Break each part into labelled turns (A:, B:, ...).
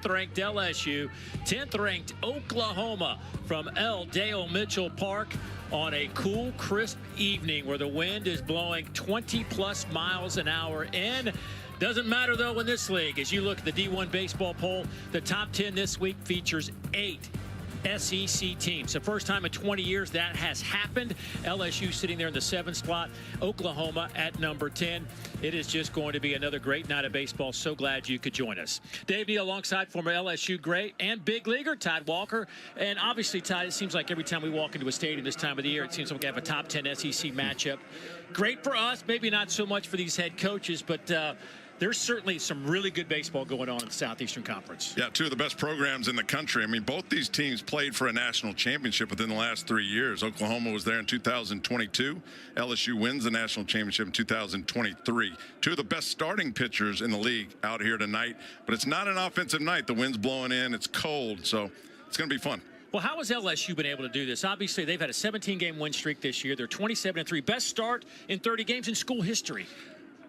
A: 7th-ranked LSU, 10th-ranked Oklahoma from L. Dale Mitchell Park on a cool, crisp evening where the wind is blowing 20-plus miles an hour in. Doesn't matter, though, in this league. As you look at the D1 baseball poll, the top 10 this week features 8 SEC teams. The first time in 20 years that has happened. LSU sitting there in the 7th spot. Oklahoma at number 10. It is just going to be another great night of baseball. So glad you could join us. Dave Neal alongside former LSU great and big leaguer Todd Walker. And obviously, Todd, it seems like every time we walk into a stadium this time of the year, it seems like we have a top 10 SEC matchup. Great for us, maybe not so much for these head coaches, but there's certainly some really good baseball going on in the Southeastern Conference.
B: Yeah, two of the best programs in the country. I mean, both these teams played for a national championship within the last 3 years. Oklahoma was there in 2022. LSU wins the national championship in 2023. Two of the best starting pitchers in the league out here tonight. But it's not an offensive night. The wind's blowing in. It's cold, so it's going to be fun.
A: Well, how has LSU been able to do this? Obviously, they've had a 17-game win streak this year. They're 27-3, best start in 30 games in school history.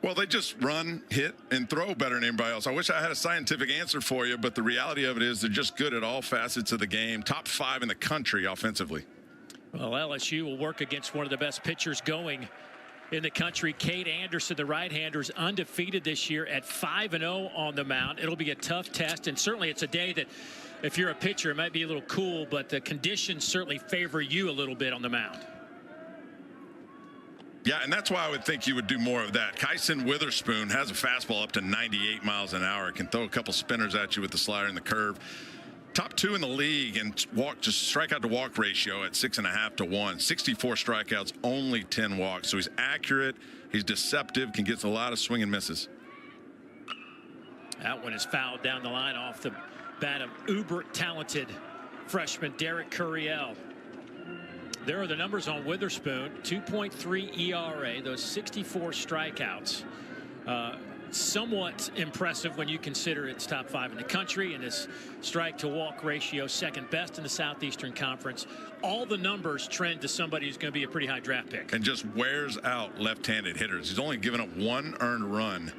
B: Well, they just run, hit, and throw better than anybody else. I wish I had a scientific answer for you, but the reality of it is they're just good at all facets of the game. Top 5 in the country offensively.
A: Well, LSU will work against one of the best pitchers going in the country. Cade Anderson, the right-hander, is undefeated this year at 5-0 on the mound. It'll be a tough test, and certainly it's a day that if you're a pitcher, it might be a little cool, but the conditions certainly favor you a little bit on the mound.
B: Yeah, and that's why I would think you would do more of that. Kyson Witherspoon has a fastball up to 98 miles an hour. Can throw a couple spinners at you with the slider and the curve. Top 2 in the league and strikeout to walk ratio at 6.5 to 1. 64 strikeouts, only 10 walks. So he's accurate, he's deceptive, can get a lot of swing and misses.
A: That one is fouled down the line off the bat of uber talented freshman Derek Curiel. There are the numbers on Witherspoon. 2.3 ERA, those 64 strikeouts. Somewhat impressive when you consider it's top 5 in the country, and his strike to walk ratio second best in the Southeastern Conference. All the numbers trend to somebody who's going to be a pretty high draft pick.
B: And just wears out left-handed hitters. He's only given up 1 earned run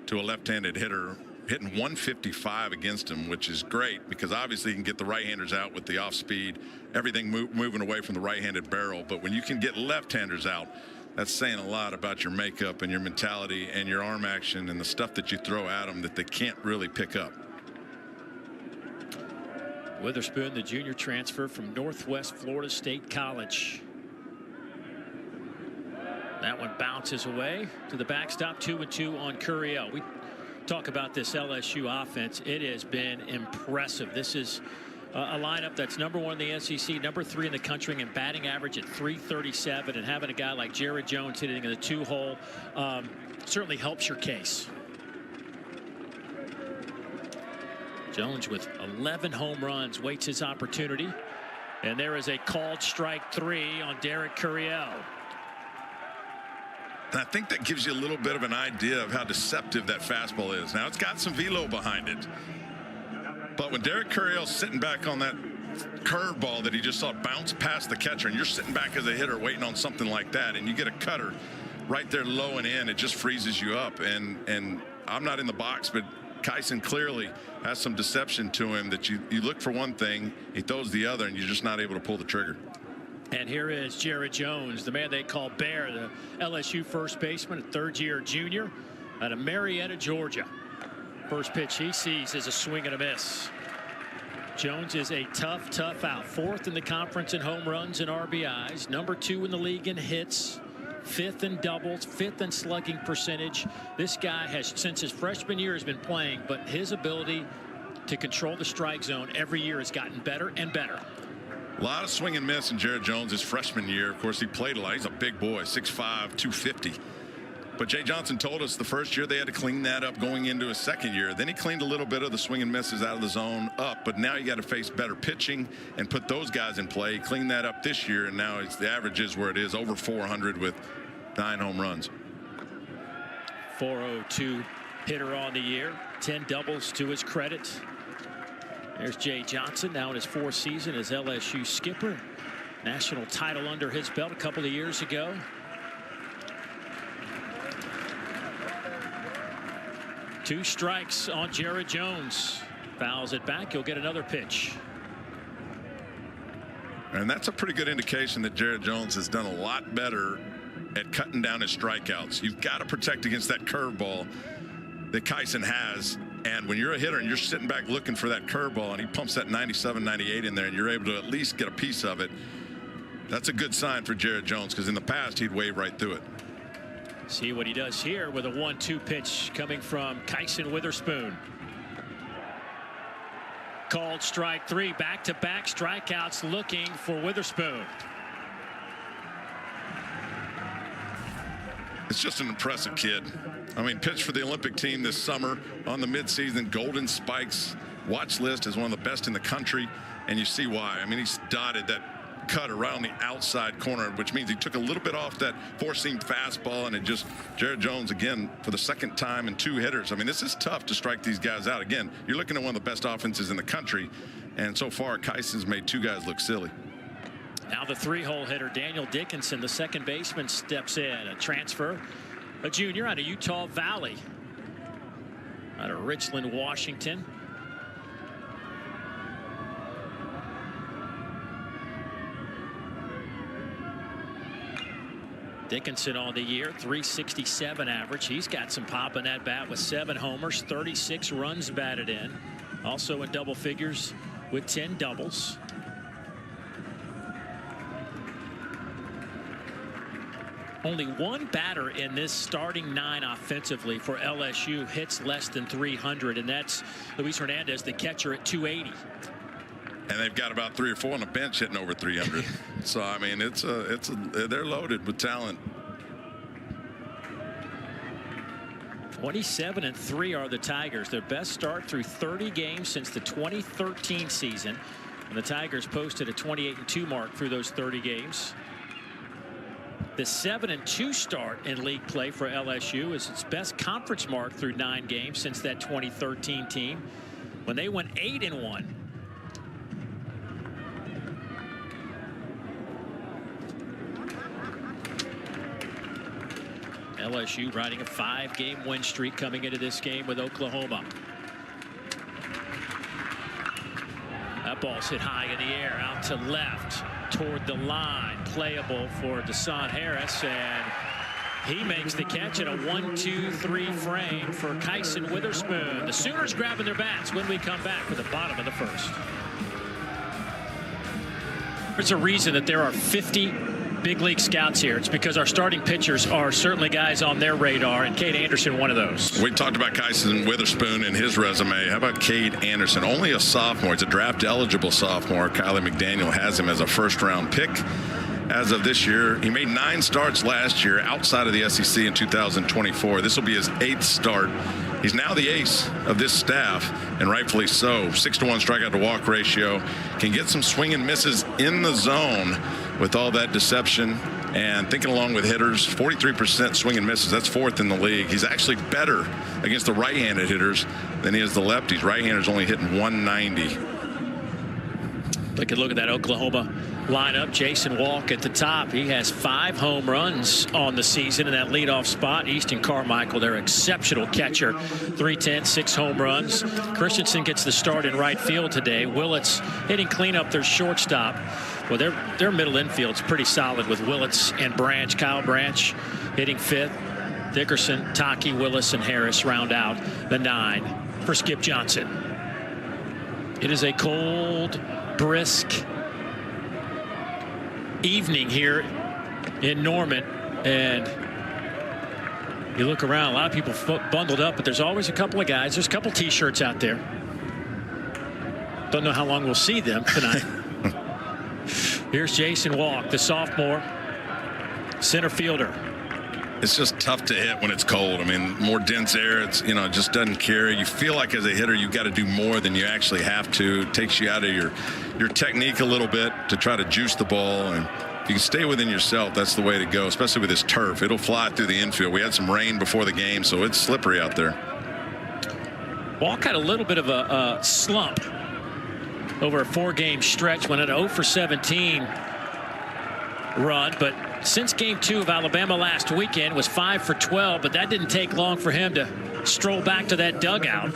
B: to a left-handed hitter, hitting 155 against him, which is great because obviously you can get the right-handers out with the off-speed, everything moving away from the right-handed barrel. But when you can get left-handers out, that's saying a lot about your makeup and your mentality and your arm action and the stuff that you throw at them that they can't really pick up.
A: Witherspoon, the junior transfer from Northwest Florida State College. That one bounces away to the backstop. 2-2 on Curiel. We talk about this LSU offense. It has been impressive. This is a lineup that's number 1 in the SEC, number 3 in the country in batting average at .337, and having a guy like Jared Jones hitting in the 2-hole certainly helps your case. Jones with 11 home runs waits his opportunity, and there is a called strike 3 on Derek Curiel.
B: And I think that gives you a little bit of an idea of how deceptive that fastball is. Now, it's got some velo behind it. But when Derek Curiel's sitting back on that curveball that he just saw bounce past the catcher, and you're sitting back as a hitter waiting on something like that, and you get a cutter right there low and in, it just freezes you up. And I'm not in the box, but Kyson clearly has some deception to him that you look for one thing, he throws the other, and you're just not able to pull the trigger.
A: And here is Jared Jones, the man they call Bear, the LSU first baseman, a third-year junior out of Marietta, Georgia. First pitch he sees is a swing and a miss. Jones is a tough out. 4th in the conference in home runs and RBIs. Number 2 in the league in hits. 5th in doubles. 5th in slugging percentage. This guy has, since his freshman year, has been playing, but his ability to control the strike zone every year has gotten better and better.
B: A lot of swing and miss in Jared Jones his freshman year. Of course, he played a lot. He's a big boy, 6'5", 250. But Jay Johnson told us the first year they had to clean that up going into his second year. Then he cleaned a little bit of the swing and misses out of the zone up. But now you got to face better pitching and put those guys in play. He cleaned that up this year, and now the average is where it is, over 400 with 9 home runs.
A: 402 hitter on the year, 10 doubles to his credit. There's Jay Johnson, now in his 4th season as LSU skipper. National title under his belt a couple of years ago. Two strikes on Jared Jones. Fouls it back. He'll get another pitch.
B: And that's a pretty good indication that Jared Jones has done a lot better at cutting down his strikeouts. You've got to protect against that curveball that Kyson has. And when you're a hitter and you're sitting back looking for that curveball and he pumps that 97, 98 in there and you're able to at least get a piece of it, that's a good sign for Jared Jones, because in the past he'd wave right through it.
A: See what he does here with a 1-2 pitch coming from Kyson Witherspoon. Called strike 3. Back-to-back strikeouts looking for Witherspoon.
B: It's just an impressive kid. I mean, pitched for the Olympic team this summer on the midseason Golden Spikes watch list as one of the best in the country, and you see why. I mean, he's dotted that cut around the outside corner, which means he took a little bit off that four-seam fastball, and it just, Jared Jones again for the second time in 2 hitters. I mean, this is tough to strike these guys out. Again, you're looking at one of the best offenses in the country, and so far Kyson's made 2 guys look silly.
A: Now the 3-hole hitter Daniel Dickinson, the second baseman, steps in. A transfer, a junior out of Utah Valley, out of Richland, Washington. Dickinson on the year, 367 average. He's got some pop in that bat with 7 homers, 36 runs batted in. Also in double figures with 10 doubles. Only one batter in this starting 9 offensively for LSU hits less than 300, and that's Luis Hernandez, the catcher, at 280.
B: And they've got about 3 or 4 on the bench hitting over 300. So I mean, they're loaded with talent.
A: 27-3 are the Tigers. Their best start through 30 games since the 2013 season. And the Tigers posted a 28-2 mark through those 30 games. The 7-2 start in league play for LSU is its best conference mark through 9 games since that 2013 team, when they went 8-1. LSU riding a 5-game win streak coming into this game with Oklahoma. That ball's hit high in the air, out to left, toward the line, playable for Deshaun Harris, and he makes the catch in a 1-2-3 frame for Kyson Witherspoon. The Sooners grabbing their bats when we come back for the bottom of the first. There's a reason that there are 50 big league scouts here. It's because our starting pitchers are certainly guys on their radar, and Cade Anderson one of those.
B: We talked about Kyson Witherspoon and his resume. How about Cade Anderson? Only a sophomore. He's a draft eligible sophomore. Kylie McDaniel has him as a first-round pick as of this year. He made 9 starts last year outside of the SEC in 2024. This will be his 8th start. He's now the ace of this staff, and rightfully so. 6-to-1 strikeout to walk ratio. Can get some swing and misses in the zone with all that deception, and thinking along with hitters, 43% swing and misses. That's 4th in the league. He's actually better against the right-handed hitters than he is the lefties. Right-handers only hitting 190.
A: Take a look at that Oklahoma lineup. Jason Walk at the top. He has 5 home runs on the season in that leadoff spot. Easton Carmichael, their exceptional catcher, 310, 6 home runs. Christensen gets the start in right field today. Willits hitting cleanup, their shortstop. Well, their middle infield's pretty solid with Willits and Branch. Kyle Branch hitting 5th. Dickerson, Taki, Willis, and Harris round out the 9 for Skip Johnson. It is a cold, brisk evening here in Norman, and you look around, a lot of people bundled up, but there's always a couple of guys. There's a couple t-shirts out there. Don't know how long we'll see them tonight. Here's Jason Walk, the sophomore center fielder.
B: It's just tough to hit when it's cold. I mean, more dense air, it's, you know, it just doesn't carry. You feel like as a hitter you've got to do more than you actually have to. It takes you out of your technique a little bit to try to juice the ball, and if you can stay within yourself, that's the way to go, especially with this turf. It'll fly through the infield. We had some rain before the game, so it's slippery out there.
A: Walk had a little bit of a slump over a 4-game stretch, went at 0 for 17 run, but since game 2 of Alabama last weekend was 5 for 12, but that didn't take long for him to stroll back to that dugout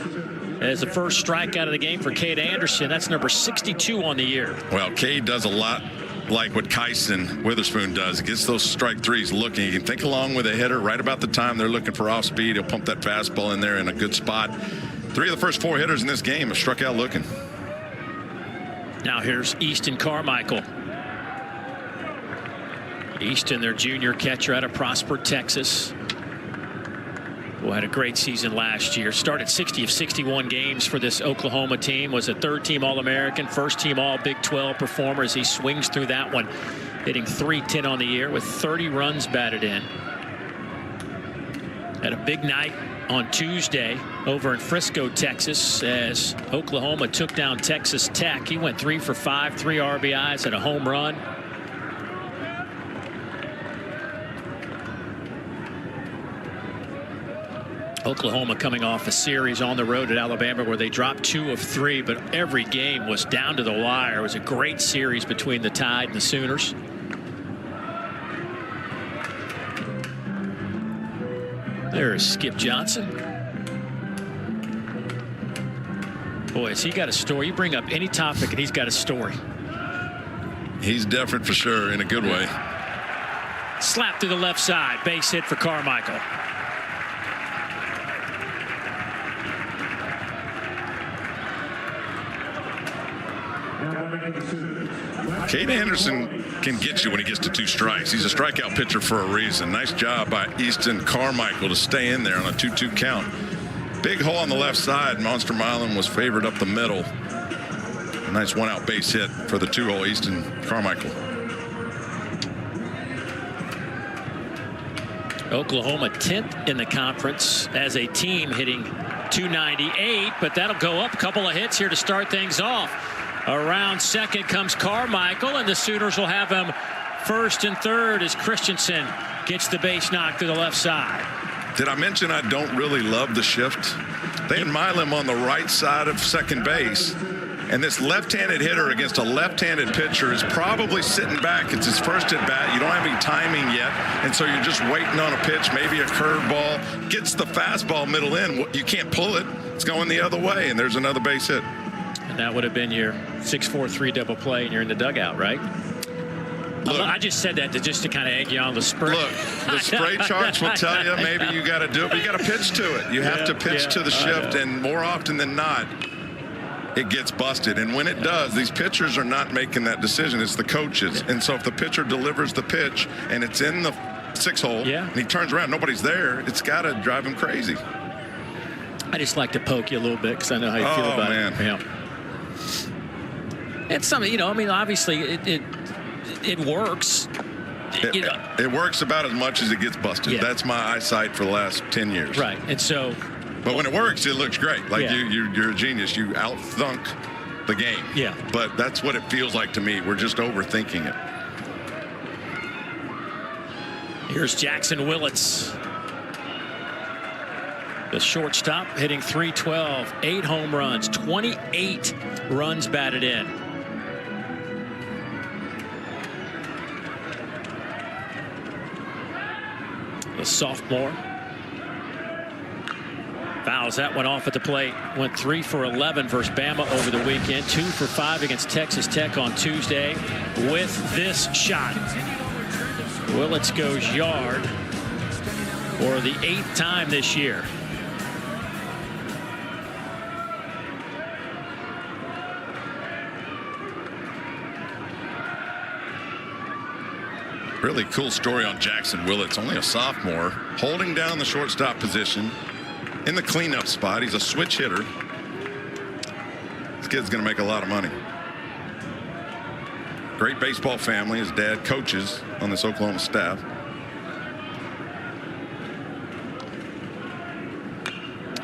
A: as the first strikeout of the game for Cade Anderson. That's number 62 on the year.
B: Well, Cade does a lot like what Kyson Witherspoon does. He gets those strike threes looking. He can think along with a hitter right about the time they're looking for off speed. He'll pump that fastball in there in a good spot. 3 of the first 4 hitters in this game have struck out looking.
A: Now here's Easton Carmichael. Easton, their junior catcher out of Prosper, Texas, who had a great season last year. Started 60 of 61 games for this Oklahoma team. Was a third-team All-American, first-team All-Big 12 performer as he swings through that one, hitting .310 on the year with 30 runs batted in. Had a big night on Tuesday over in Frisco, Texas, as Oklahoma took down Texas Tech. He went 3 for 5, 3 RBIs and a home run. Oklahoma coming off a series on the road at Alabama where they dropped 2 of 3, but every game was down to the wire. It was a great series between the Tide and the Sooners. There's Skip Johnson. Boy, has he got a story. You bring up any topic and he's got a story.
B: He's different for sure in a good way.
A: Slap to the left side. Base hit for Carmichael.
B: Cade Anderson can get you when he gets to 2 strikes. He's a strikeout pitcher for a reason. Nice job by Easton Carmichael to stay in there on a 2-2 count. Big hole on the left side. Monster Milan was favored up the middle. A nice 1-out base hit for the 2-hole Easton Carmichael.
A: Oklahoma 10th in the conference as a team, hitting .298, but that'll go up. A couple of hits here to start things off. Around second comes Carmichael, and the Sooners will have him first and third as Christensen gets the base knock to the left side.
B: Did I mention I don't really love the shift? They had Milam on the right side of second base, and this left-handed hitter against a left-handed pitcher is probably sitting back. It's his first at bat. You don't have any timing yet, and so you're just waiting on a pitch, maybe a curveball. Gets the fastball middle in. You can't pull it. It's going the other way, and there's another base hit.
A: And that would have been your 6-4-3 double play, and you're in the dugout, right? Look, I just said that to kind of egg you on the spray.
B: Look, the spray charts will tell you maybe you got to do it, but you got to pitch to it. You have to pitch to the shift, and more often than not, it gets busted. And when it does, these pitchers are not making that decision. It's the coaches. And so if the pitcher delivers the pitch and it's in the 6-hole and he turns around, nobody's there, it's got to drive him crazy.
A: I just like to poke you a little bit because I know how you feel about it. Yeah. It's something, I mean, obviously it works.
B: It works about as much as it gets busted. That's my eyesight for the last 10 years.
A: Right. And so.
B: But when it works, it looks great. Like you're a genius. You out-thunk the game.
A: Yeah.
B: But that's what it feels like to me. We're just overthinking it.
A: Here's Jackson Willits, the shortstop, hitting .312, 8 home runs, 28 runs batted in. The sophomore fouls that one off at the plate. Went 3 for 11 versus Bama over the weekend. 2 for 5 against Texas Tech on Tuesday. With this shot, Willits goes yard for the 8th time this year.
B: Really cool story on Jackson Willits, only a sophomore, holding down the shortstop position in the cleanup spot. He's a switch hitter. This kid's going to make a lot of money. Great baseball family. His dad coaches on this Oklahoma staff.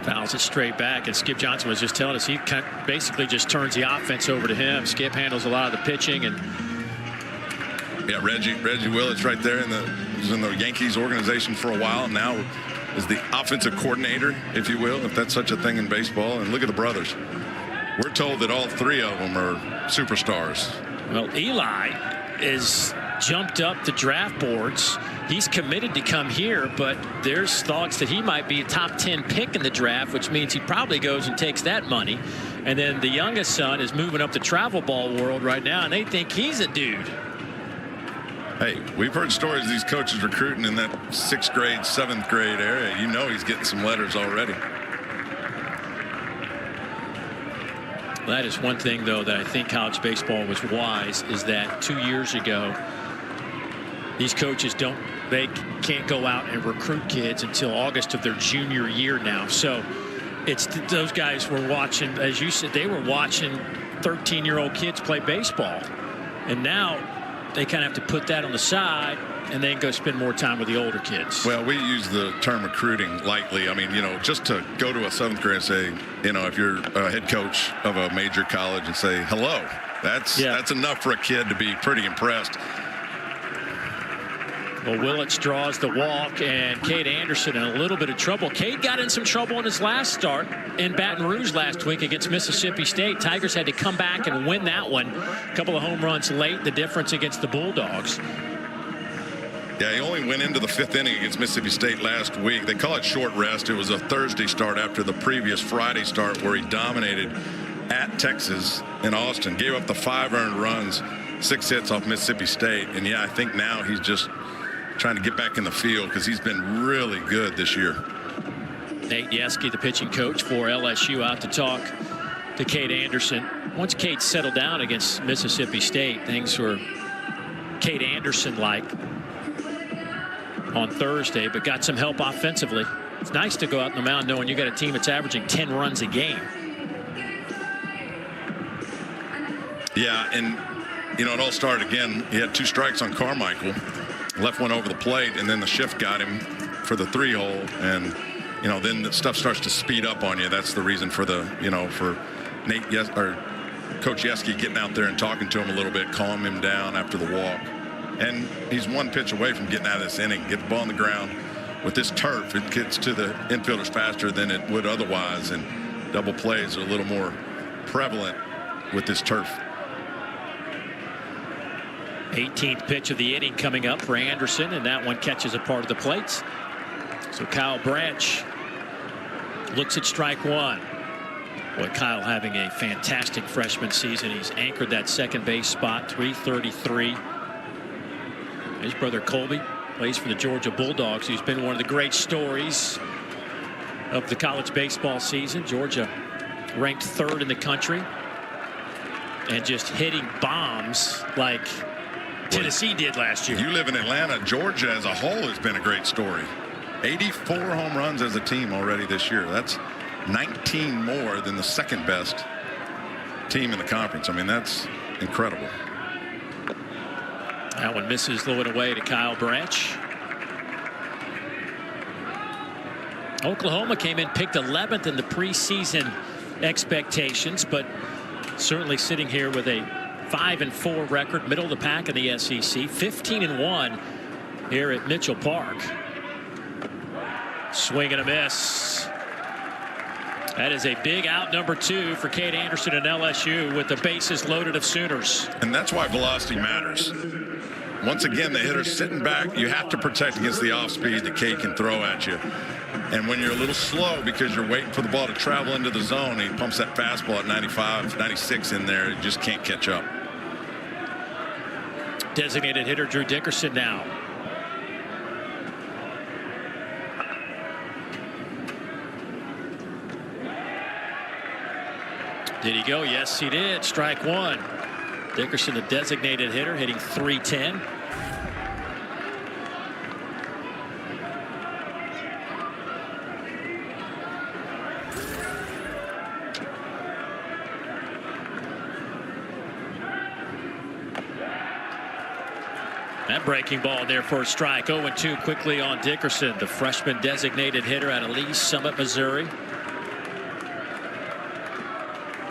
A: Fouls it straight back, and Skip Johnson was just telling us he basically just turns the offense over to him. Skip handles a lot of the pitching, and
B: yeah, Reggie Willits right there was in the Yankees organization for a while. Now is the offensive coordinator, if you will, if that's such a thing in baseball. And look at the brothers. We're told that all 3 of them are superstars.
A: Well, Eli is jumped up the draft boards. He's committed to come here, but there's thoughts that he might be a top 10 pick in the draft, which means he probably goes and takes that money. And then the youngest son is moving up the travel ball world right now, and they think he's a dude.
B: Hey, we've heard stories of these coaches recruiting in that 6th grade, 7th grade area. You know he's getting some letters already.
A: That is one thing, though, that I think college baseball was wise, is that 2 years ago, these coaches they can't go out and recruit kids until August of their junior year now. So it's those guys were watching, as you said, they were watching 13-year-old kids play baseball. And now they kind of have to put that on the side and then go spend more time with the older kids.
B: Well, we use the term recruiting lightly. I mean, you know, just to go to a 7th grade and say, you know, if you're a head coach of a major college and say hello, that's enough for a kid to be pretty impressed.
A: Well, Willits draws the walk, and Cade Anderson in a little bit of trouble. Cade got in some trouble in his last start in Baton Rouge last week against Mississippi State. Tigers had to come back and win that one. A couple of home runs late, the difference against the Bulldogs.
B: Yeah, he only went into the 5th inning against Mississippi State last week. They call it short rest. It was a Thursday start after the previous Friday start where he dominated at Texas in Austin. Gave up the 5 earned runs, 6 hits off Mississippi State. And, yeah, I think now he's just trying to get back in the field because he's been really good this year.
A: Nate Yeske, the pitching coach for LSU, out to talk to Cade Anderson. Once Cade settled down against Mississippi State, things were Cade Anderson-like on Thursday, but got some help offensively. It's nice to go out on the mound knowing you got a team that's averaging 10 runs a game.
B: Yeah, and, you know, it all started again. He had 2 strikes on Carmichael. Left one over the plate, and then the shift got him for the 3-hole, and you know, then the stuff starts to speed up on you. That's the reason for the, you know, for Coach Yeske getting out there and talking to him a little bit, calm him down after the walk. And he's 1 pitch away from getting out of this inning. Get the ball on the ground. With this turf, it gets to the infielders faster than it would otherwise, and double plays are a little more prevalent with this turf.
A: 18th pitch of the inning coming up for Anderson, and that one catches a part of the plate. So Kyle Branch looks at strike 1. Boy, Kyle having a fantastic freshman season. He's anchored that second base spot, 333. His brother Colby plays for the Georgia Bulldogs. He's been one of the great stories of the college baseball season. Georgia ranked 3rd in the country and just hitting bombs like Tennessee did last year.
B: You live in Atlanta. Georgia as a whole has been a great story. 84 home runs as a team already this year. That's 19 more than the 2nd best team in the conference. I mean, that's incredible.
A: That one misses, low and away to Kyle Branch. Oklahoma came in, picked 11th in the preseason expectations, but certainly sitting here with a 5-4 record, middle of the pack in the SEC, 15-1 here at Mitchell Park. Swing and a miss. That is a big out, number 2 for Cade Anderson and LSU with the bases loaded of Sooners.
B: And that's why velocity matters. Once again, the hitter's sitting back. You have to protect against the off speed that Cade can throw at you. And when you're a little slow because you're waiting for the ball to travel into the zone, he pumps that fastball at 95, 96 in there. You just can't catch up.
A: Designated hitter Drew Dickerson now. Did he go? Yes, he did. Strike 1. Dickerson, the designated hitter, hitting .310. That breaking ball there for a strike. 0-2 quickly on Dickerson, the freshman designated hitter out of Lee Summit, Missouri.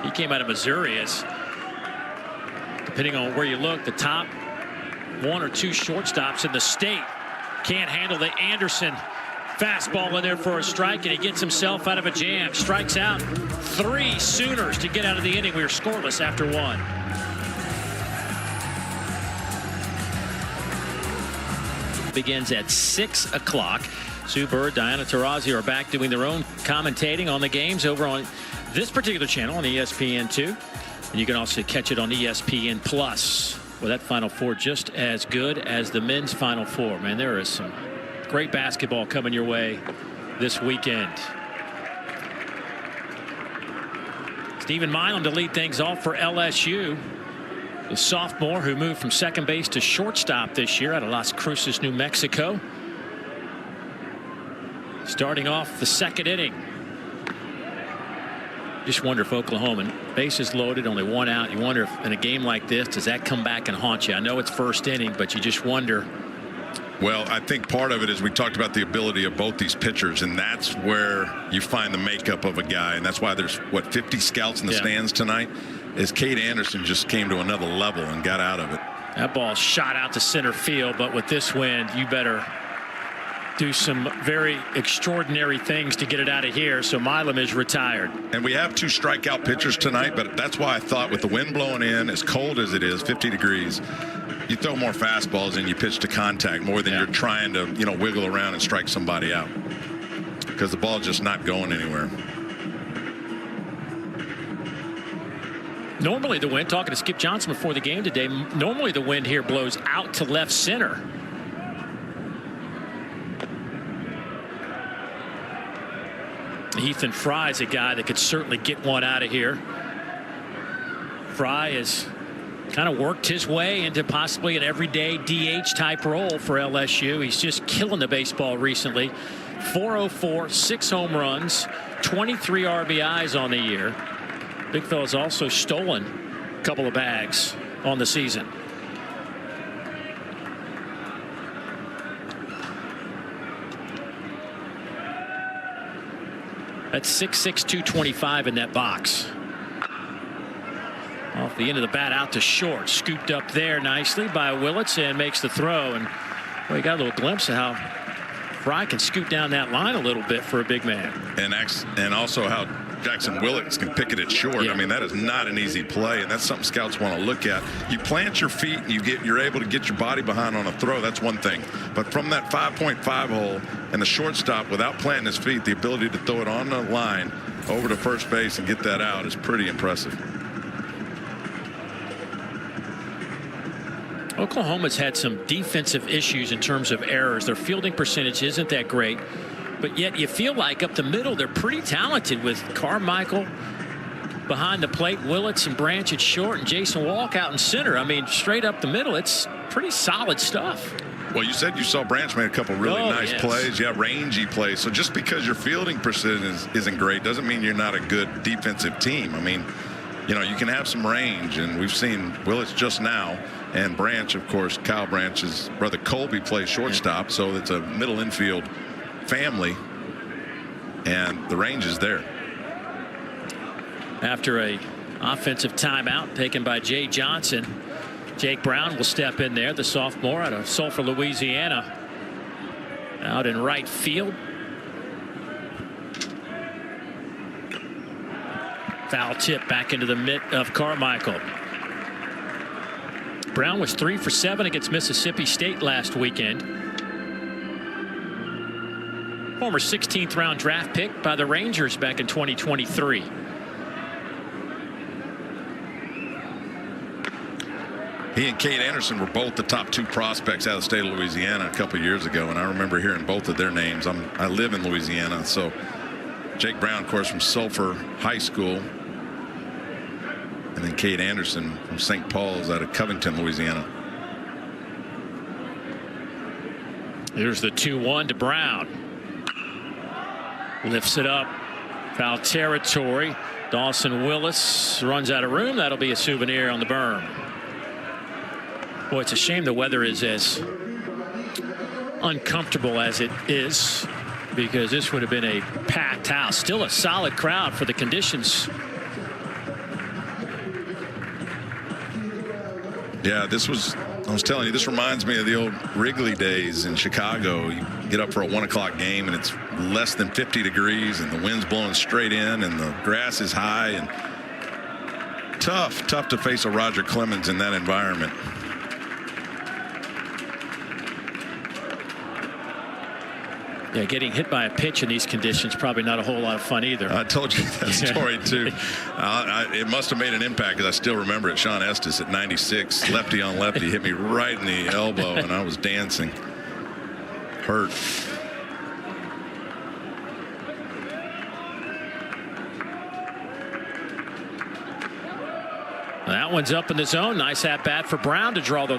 A: He came out of Missouri as, depending on where you look, the top 1 or 2 shortstops in the state can't handle the Anderson fastball in there for a strike, and he gets himself out of a jam. Strikes out 3 Sooners to get out of the inning. We are scoreless after 1. begins at 6 o'clock. Sue Bird, Diana Taurasi are back doing their own commentating on the games over on this particular channel on ESPN2. And you can also catch it on ESPN Plus. Well, that Final Four just as good as the men's Final Four. Man, there is some great basketball coming your way this weekend. Stephen Milam to lead things off for LSU. The sophomore who moved from second base to shortstop this year out of Las Cruces, New Mexico. Starting off the second inning. Just wonder if Oklahoma, bases loaded, only one out. You wonder if in a game like this, does that come back and haunt you? I know it's first inning, but you just wonder.
B: Well, I think part of it is we talked about the ability of both these pitchers, and that's where you find the makeup of a guy. And that's why there's, what, 50 scouts in the stands tonight, is Cade Anderson just came to another level and got out of it.
A: That ball shot out to center field, but with this wind, you better do some very extraordinary things to get it out of here. So Milam is retired.
B: And we have 2 strikeout pitchers tonight, but that's why I thought with the wind blowing in, as cold as it is, 50 degrees, you throw more fastballs and you pitch to contact more than you're trying to, you know, wiggle around and strike somebody out, because the ball's just not going anywhere.
A: Normally the wind, talking to Skip Johnson before the game today, normally the wind here blows out to left center. Ethan Fry is a guy that could certainly get one out of here. Fry has kind of worked his way into possibly an everyday DH type role for LSU. He's just killing the baseball recently. 404, 6 home runs, 23 RBIs on the year. Big fella's also stolen a couple of bags on the season. That's 6'6", 225 in that box. Off the end of the bat, out to short, scooped up there nicely by Willits and makes the throw. And well, you got a little glimpse of how Fry can scoot down that line a little bit for a big man.
B: And also how Jackson Willits can pick it at short. I mean, that is not an easy play, and that's something scouts want to look at. You plant your feet and you're able to get your body behind on a throw. That's one thing. But from that 5.5 hole and the shortstop without planting his feet, the ability to throw it on the line over to first base and get that out is pretty impressive.
A: Oklahoma's had some defensive issues in terms of errors. Their fielding percentage isn't that great, but yet you feel like up the middle they're pretty talented with Carmichael behind the plate, Willits and Branch at short, and Jason Walk out in center. I mean, straight up the middle, it's pretty solid stuff.
B: Well, you said you saw Branch made a couple really nice plays. Yeah, rangy plays. So just because your fielding percentage isn't great doesn't mean you're not a good defensive team. I mean, you know, you can have some range, and we've seen Willits just now, and Branch, of course, Kyle Branch's brother Colby plays shortstop, so it's a middle infield family, and the range is there.
A: After a offensive timeout taken by Jay Johnson, Jake Brown will step in there, the sophomore out of Sulphur, Louisiana, out in right field. Foul tip back into the mitt of Carmichael. Brown was 3 for 7 against Mississippi State last weekend. Former 16th round draft pick by the Rangers back in 2023.
B: He and Cade Anderson were both the top 2 prospects out of the state of Louisiana a couple years ago, and I remember hearing both of their names. I live in Louisiana, so Jake Brown, of course, from Sulphur High School, and then Cade Anderson from St. Paul's out of Covington, Louisiana.
A: Here's the 2-1 to Brown. Lifts it up. Foul territory. Dawson Willis runs out of room. That'll be a souvenir on the berm. Boy, it's a shame the weather is as uncomfortable as it is, because this would have been a packed house. Still a solid crowd for the conditions.
B: Yeah, I was telling you, this reminds me of the old Wrigley days in Chicago. You get up for a 1 o'clock game and it's less than 50 degrees and the wind's blowing straight in and the grass is high, and tough to face a Roger Clemens in that environment.
A: Yeah, getting hit by a pitch in these conditions probably not a whole lot of fun either.
B: I told you that story too. It must have made an impact because I still remember it. Sean Estes at 96, lefty on lefty, hit me right in the elbow, and I was dancing. Hurt.
A: That one's up in the zone. Nice at bat for Brown to draw the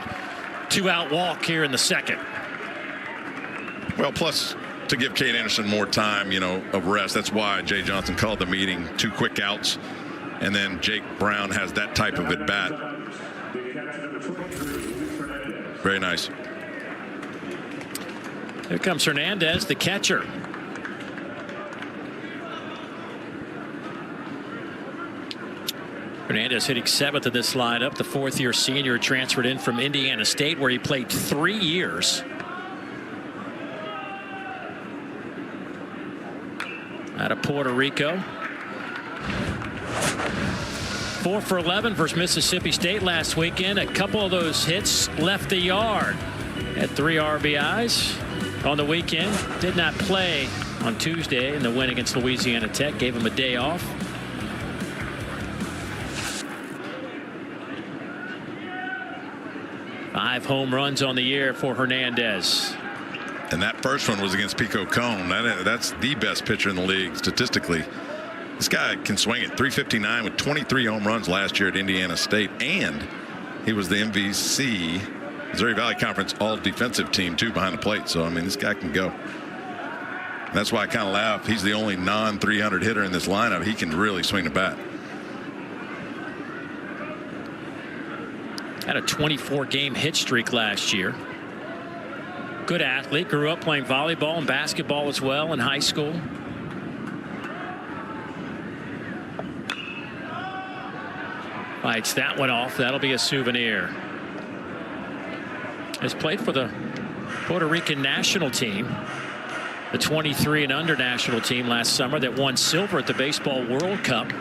A: 2-out walk here in the second.
B: Well, plus to give Cade Anderson more time, of rest. That's why Jay Johnson called the meeting 2 quick outs, and then Jake Brown has that type of at bat. Very nice.
A: Here comes Hernandez, the catcher. Hernandez hitting 7th of this lineup. The 4th-year senior transferred in from Indiana State, where he played 3 years. Out of Puerto Rico. 4 for 11 versus Mississippi State last weekend. A couple of those hits left the yard. Had 3 RBIs on the weekend. Did not play on Tuesday in the win against Louisiana Tech. Gave him a day off. Five home runs on the year for Hernandez.
B: And that first one was against Pico Cone. That's the best pitcher in the league statistically. This guy can swing it. 359 with 23 home runs last year at Indiana State, and he was the MVC Missouri Valley Conference all defensive team too behind the plate. So I mean, this guy can go. And that's why I kind of laugh. He's the only non-300 hitter in this lineup. He can really swing the bat.
A: Had a 24-game hit streak last year. Good athlete. Grew up playing volleyball and basketball as well in high school. Fights that one off. That'll be a souvenir. Has played for the Puerto Rican national team, the 23 and under national team last summer that won silver at the Baseball World Cup,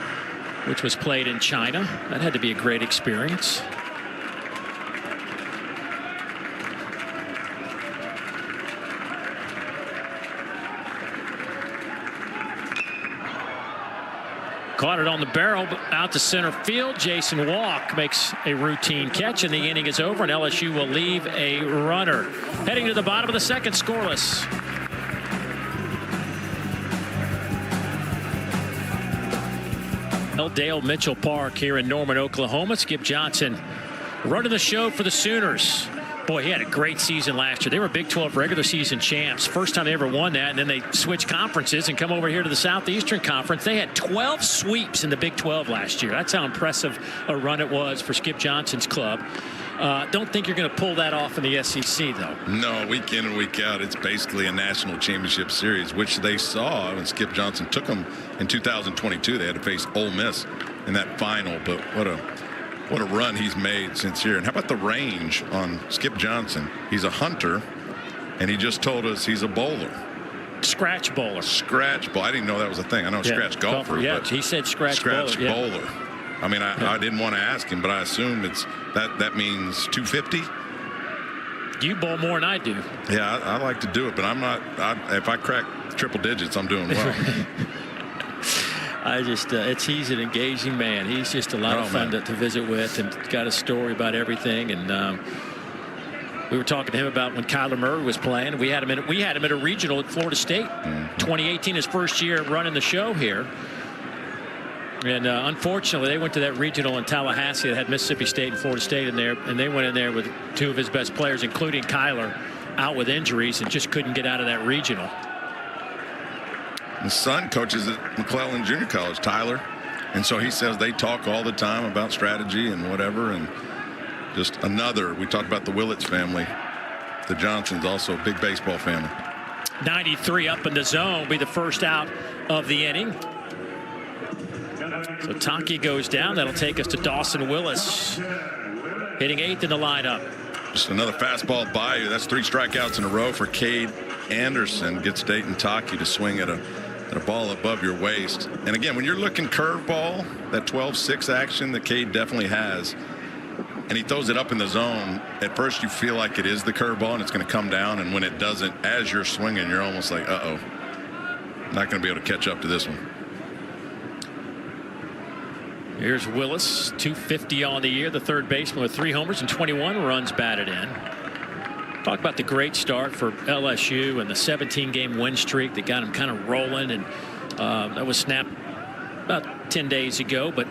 A: which was played in China. That had to be a great experience. Caught it on the barrel, but out to center field. Jason Walk makes a routine catch, and the inning is over, and LSU will leave a runner. Heading to the bottom of the second, scoreless. Dale Mitchell Park here in Norman, Oklahoma. Skip Johnson running the show for the Sooners. Boy, he had a great season last year. They were Big 12 regular season champs. First time they ever won that, and then they switched conferences and come over here to the Southeastern Conference. They had 12 sweeps in the Big 12 last year. That's how impressive a run it was for Skip Johnson's club. Don't think you're going to pull that off in the SEC, though.
B: No, week in and week out, it's basically a national championship series, which they saw when Skip Johnson took them in 2022. They had to face Ole Miss in that final, but what a run he's made since here. And how about the range on Skip Johnson? He's a hunter, and he just told us he's a bowler.
A: Scratch bowler.
B: Scratch bowler. I didn't know that was a thing. I know scratch golfer.
A: Yeah,
B: but
A: he said scratch bowler.
B: Bowler. I mean, I didn't want to ask him, but I assume it's that means 250.
A: You bowl more than I do.
B: Yeah, I like to do it, but I'm not. If I crack triple digits, I'm doing well.
A: He's an engaging man. He's just a lot of fun to visit with, and got a story about everything. And we were talking to him about when Kyler Murray was playing. We had him at a regional at Florida State. 2018, his first year running the show here. And unfortunately, they went to that regional in Tallahassee that had Mississippi State and Florida State in there, and they went in there with 2 of his best players, including Kyler, out with injuries, and just couldn't get out of that regional.
B: His son coaches at McClellan Junior College, Tyler, and so he says they talk all the time about strategy and whatever. And just another, we talked about the Willits family. The Johnsons also a big baseball family.
A: 93 up in the zone, be the first out of the inning. So Tonke goes down. That'll take us to Dawson Willis, hitting 8th in the lineup.
B: Just another fastball by you. That's 3 strikeouts in a row for Cade Anderson. Gets Dayton Tonke to swing at a ball above your waist. And again, when you're looking curveball, that 12-6 action that Cade definitely has, and he throws it up in the zone. At first, you feel like it is the curveball and it's going to come down. And when it doesn't, as you're swinging, you're almost like, uh-oh, not going to be able to catch up to this one.
A: Here's Willis, 250 on the year, the third baseman with 3 homers and 21 runs batted in. Talk about the great start for LSU and the 17-game win streak that got him kind of rolling, and that was snapped about 10 days ago. But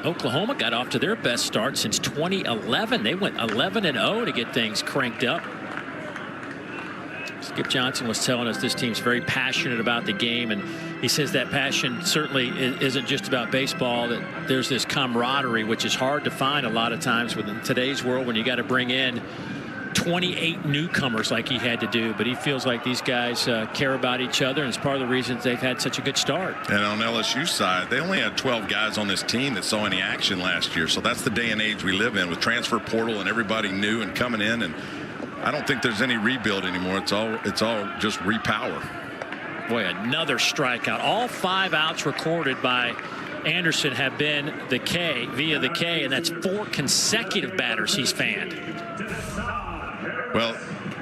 A: Oklahoma got off to their best start since 2011. They went 11-0 to get things cranked up. Skip Johnson was telling us this team's very passionate about the game, and he says that passion certainly isn't just about baseball, that there's this camaraderie, which is hard to find a lot of times within today's world when you got to bring in 28 newcomers like he had to do. But he feels like these guys care about each other, and it's part of the reasons they've had such a good start.
B: And on LSU side, they only had 12 guys on this team that saw any action last year. So that's the day and age we live in with transfer portal and everybody new and coming in. And I don't think there's any rebuild anymore. It's all just repower.
A: Boy, another strikeout. All 5 outs recorded by Anderson have been the K, via the K, and that's 4 consecutive batters he's fanned.
B: Well,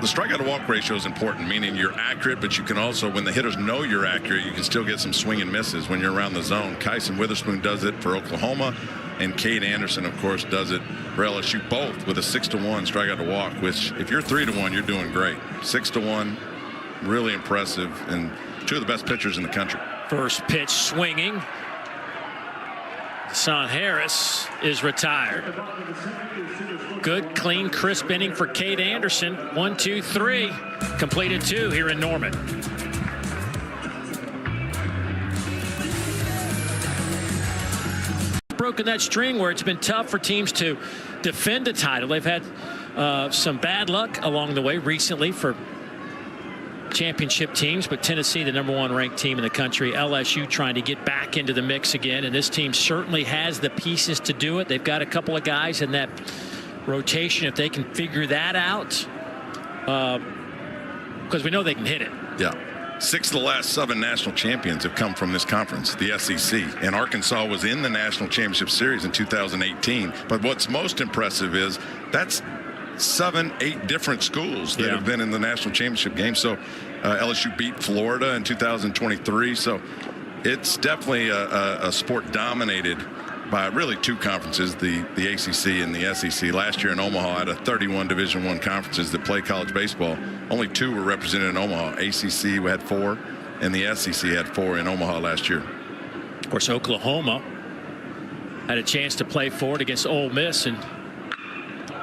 B: the strikeout to walk ratio is important, meaning you're accurate, but you can also, when the hitters know you're accurate, you can still get some swing and misses when you're around the zone. Kyson Witherspoon does it for Oklahoma, and Cade Anderson, of course, does it for LSU, both with a 6-to-1 strikeout to walk, which if you're 3-to-1, you're doing great. 6-to-1, really impressive, and 2 of the best pitchers in the country.
A: First pitch swinging. Son Harris is retired. Good, clean, crisp inning for Cade Anderson. 1, 2, 3. Completed 2 here in Norman. Broken that string where it's been tough for teams to defend a title. They've had some bad luck along the way recently for championship teams, but Tennessee, the #1 ranked team in the country, LSU trying to get back into the mix again, and this team certainly has the pieces to do it. They've got a couple of guys in that rotation if they can figure that out, because we know they can hit it.
B: Yeah. 6 of the last 7 national champions have come from this conference, the SEC, and Arkansas was in the national championship series in 2018. But what's most impressive is that's 7, 8 different schools that have been in the national championship game. So LSU beat Florida in 2023. So it's definitely a sport dominated by really 2 conferences, the ACC and the SEC. Last year in Omaha, out of 31 Division I conferences that play college baseball, only 2 were represented in Omaha. ACC had 4, and the SEC had 4 in Omaha last year.
A: Of course, Oklahoma had a chance to play for it against Ole Miss in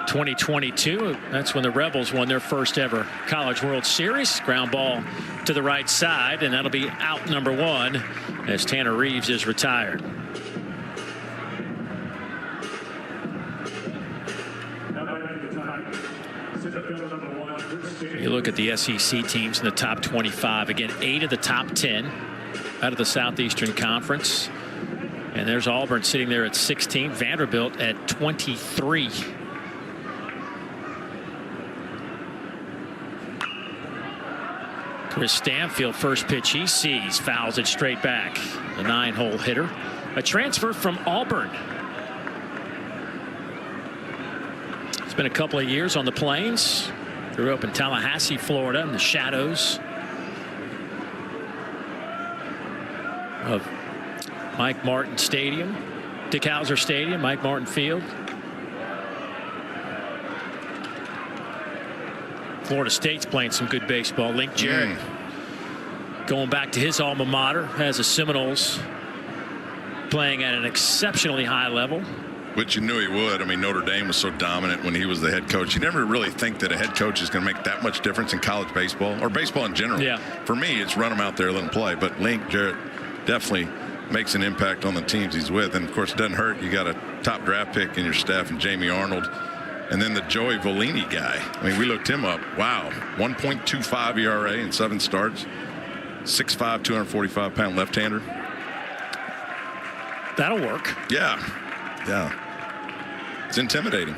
A: 2022. That's when the Rebels won their first ever College World Series. Ground ball to the right side, and that'll be out number 1 as Tanner Reeves is retired. You look at the SEC teams in the top 25. Again, 8 of the top 10 out of the Southeastern Conference. And there's Auburn sitting there at 16. Vanderbilt at 23. Chris Stanfield, first pitch he sees, fouls it straight back. The 9-hole hitter. A transfer from Auburn. It's been a couple of years on the Plains. Grew up in Tallahassee, Florida, in the shadows of Mike Martin Stadium, Dick Hauser Stadium, Mike Martin Field. Florida State's playing some good baseball. Link Jarrett going back to his alma mater, has the Seminoles playing at an exceptionally high level.
B: Which you knew he would. I mean, Notre Dame was so dominant when he was the head coach. You never really think that a head coach is going to make that much difference in college baseball or baseball in general.
A: Yeah.
B: For me, it's run him out there, let him play. But Link Jarrett definitely makes an impact on the teams he's with. And, of course, it doesn't hurt. You got a top draft pick in your staff and Jamie Arnold. And then the Joey Volini guy. I mean, we looked him up. Wow. 1.25 ERA in 7 starts. 6'5", 245-pound left-hander.
A: That'll work.
B: Yeah. Yeah. It's intimidating.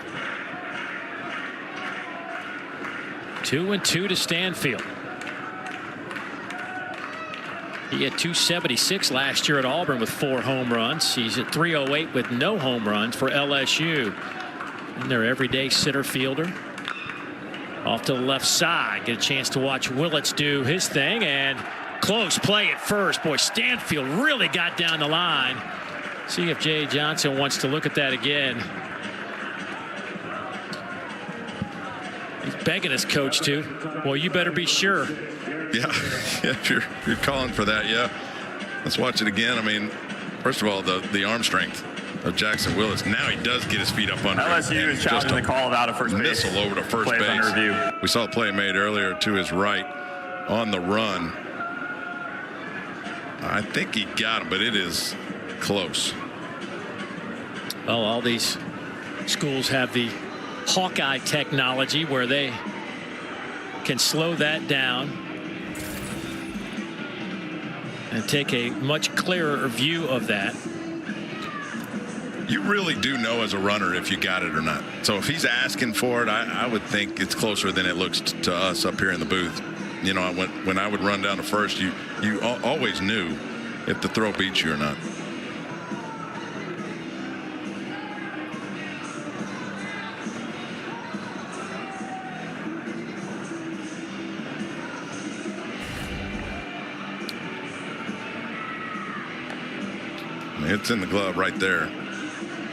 A: 2-2 to Stanfield. He had 276 last year at Auburn with 4 home runs. He's at 308 with no home runs for LSU. And their everyday center fielder. Off to the left side. Get a chance to watch Willits do his thing. And close play at first. Boy, Stanfield really got down the line. See if Jay Johnson wants to look at that again. He's begging his coach to. Well, you better be sure.
B: Yeah, if you're calling for that, yeah. Let's watch it again. I mean, first of all, the arm strength of Jackson Willits. Now he does get his feet up under
C: LSU is challenging the call out of first base.
B: Missile over to first base. We saw a play made earlier to his right on the run. I think he got him, but it is close.
A: Well, all these schools have the Hawkeye technology where they can slow that down and take a much clearer view of that.
B: You really do know as a runner if you got it or not. So if he's asking for it, I would think it's closer than it looks to us up here in the booth. You know, when I would run down to first, you always knew if the throw beat you or not. It's in the glove right there.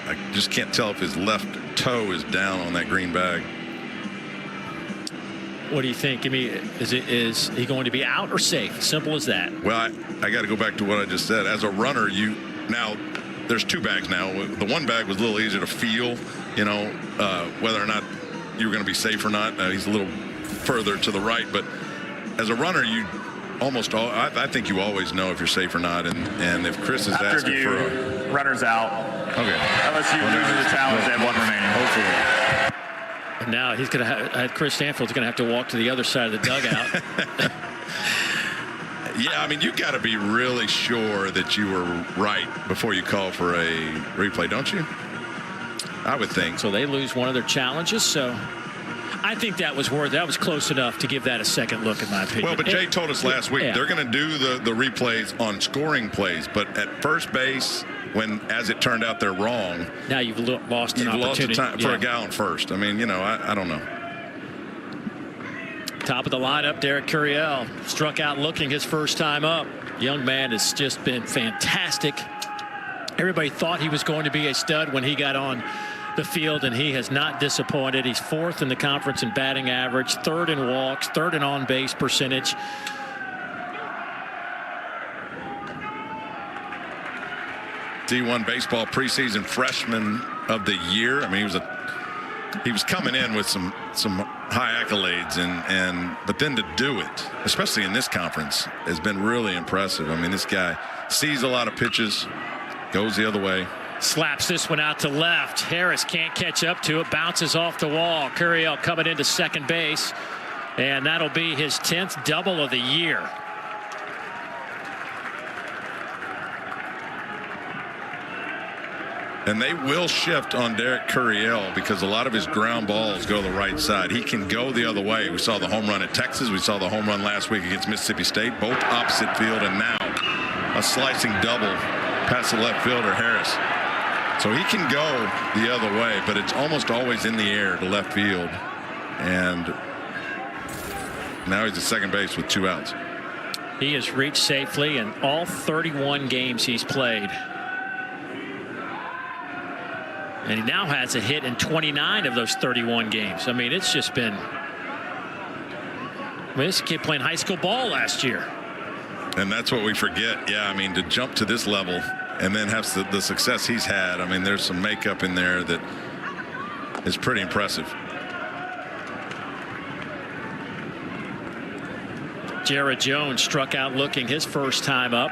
B: I just can't tell if his left toe is down on that green bag.
A: What do you think? I mean, is he going to be out or safe? Simple as that.
B: Well, I got to go back to what I just said. As a runner, now there's 2 bags now. The one bag was a little easier to feel, you know, whether or not you were going to be safe or not. He's a little further to the right, but as a runner, I think you always know if you're safe or not, and if Chris is asking for a
C: runners out.
B: Okay.
C: LSU loses the challenge. They have 1 remaining.
B: Hopefully.
A: And now he's going to Chris Stanfield's going to have to walk to the other side of the dugout.
B: Yeah, I mean, you got to be really sure that you were right before you call for a replay, don't you? I would think.
A: So they lose one of their challenges. So I think that was close enough to give that a second look, in my opinion.
B: Well, but Jay told us last week they're going to do the replays on scoring plays, but at first base, as it turned out, they're wrong.
A: Now you've lost an opportunity.
B: Lost time for a guy on first. I mean, you know, I don't know.
A: Top of the lineup, Derek Curiel struck out looking his first time up. Young man has just been fantastic. Everybody thought he was going to be a stud when he got on the field, and he has not disappointed. He's 4th in the conference in batting average, 3rd in walks, 3rd in on-base percentage.
B: D1 baseball preseason freshman of the year. I mean, he was coming in with some high accolades, but then to do it, especially in this conference, has been really impressive. I mean, this guy sees a lot of pitches, goes the other way.
A: Slaps this one out to left. Harris can't catch up to it. Bounces off the wall. Curiel coming into second base, and that'll be his 10th double of the year.
B: And they will shift on Derek Curiel because a lot of his ground balls go the right side. He can go the other way. We saw the home run at Texas. We saw the home run last week against Mississippi State, both opposite field, and now a slicing double past the left fielder, Harris. So he can go the other way, but it's almost always in the air to left field. And now he's at second base with 2 outs.
A: He has reached safely in all 31 games he's played. And he now has a hit in 29 of those 31 games. I mean, it's just been. I mean, this kid playing high school ball last year.
B: And that's what we forget. Yeah, I mean, to jump to this level and then have the success he's had. I mean, there's some makeup in there that is pretty impressive.
A: Jared Jones struck out looking his first time up.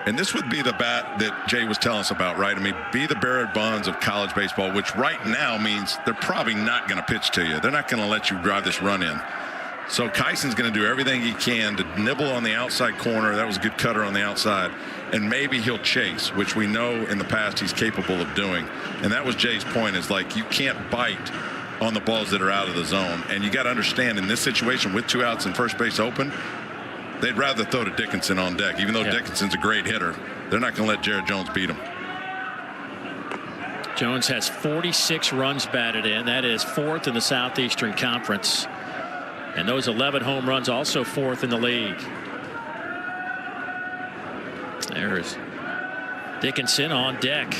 B: And this would be the bat that Jay was telling us about, right? I mean, be the Barrett Bonds of college baseball, which right now means they're probably not going to pitch to you. They're not going to let you drive this run in. So Kyson's going to do everything he can to nibble on the outside corner. That was a good cutter on the outside. And maybe he'll chase, which we know in the past he's capable of doing. And that was Jay's point, is like, you can't bite on the balls that are out of the zone. And you got to understand, in this situation with 2 outs and first base open, they'd rather throw to Dickinson on deck. Even though Dickinson's a great hitter, they're not going to let Jared Jones beat him.
A: Jones has 46 runs batted in. That is 4th in the Southeastern Conference. And those 11 home runs also 4th in the league. There's Dickinson on deck.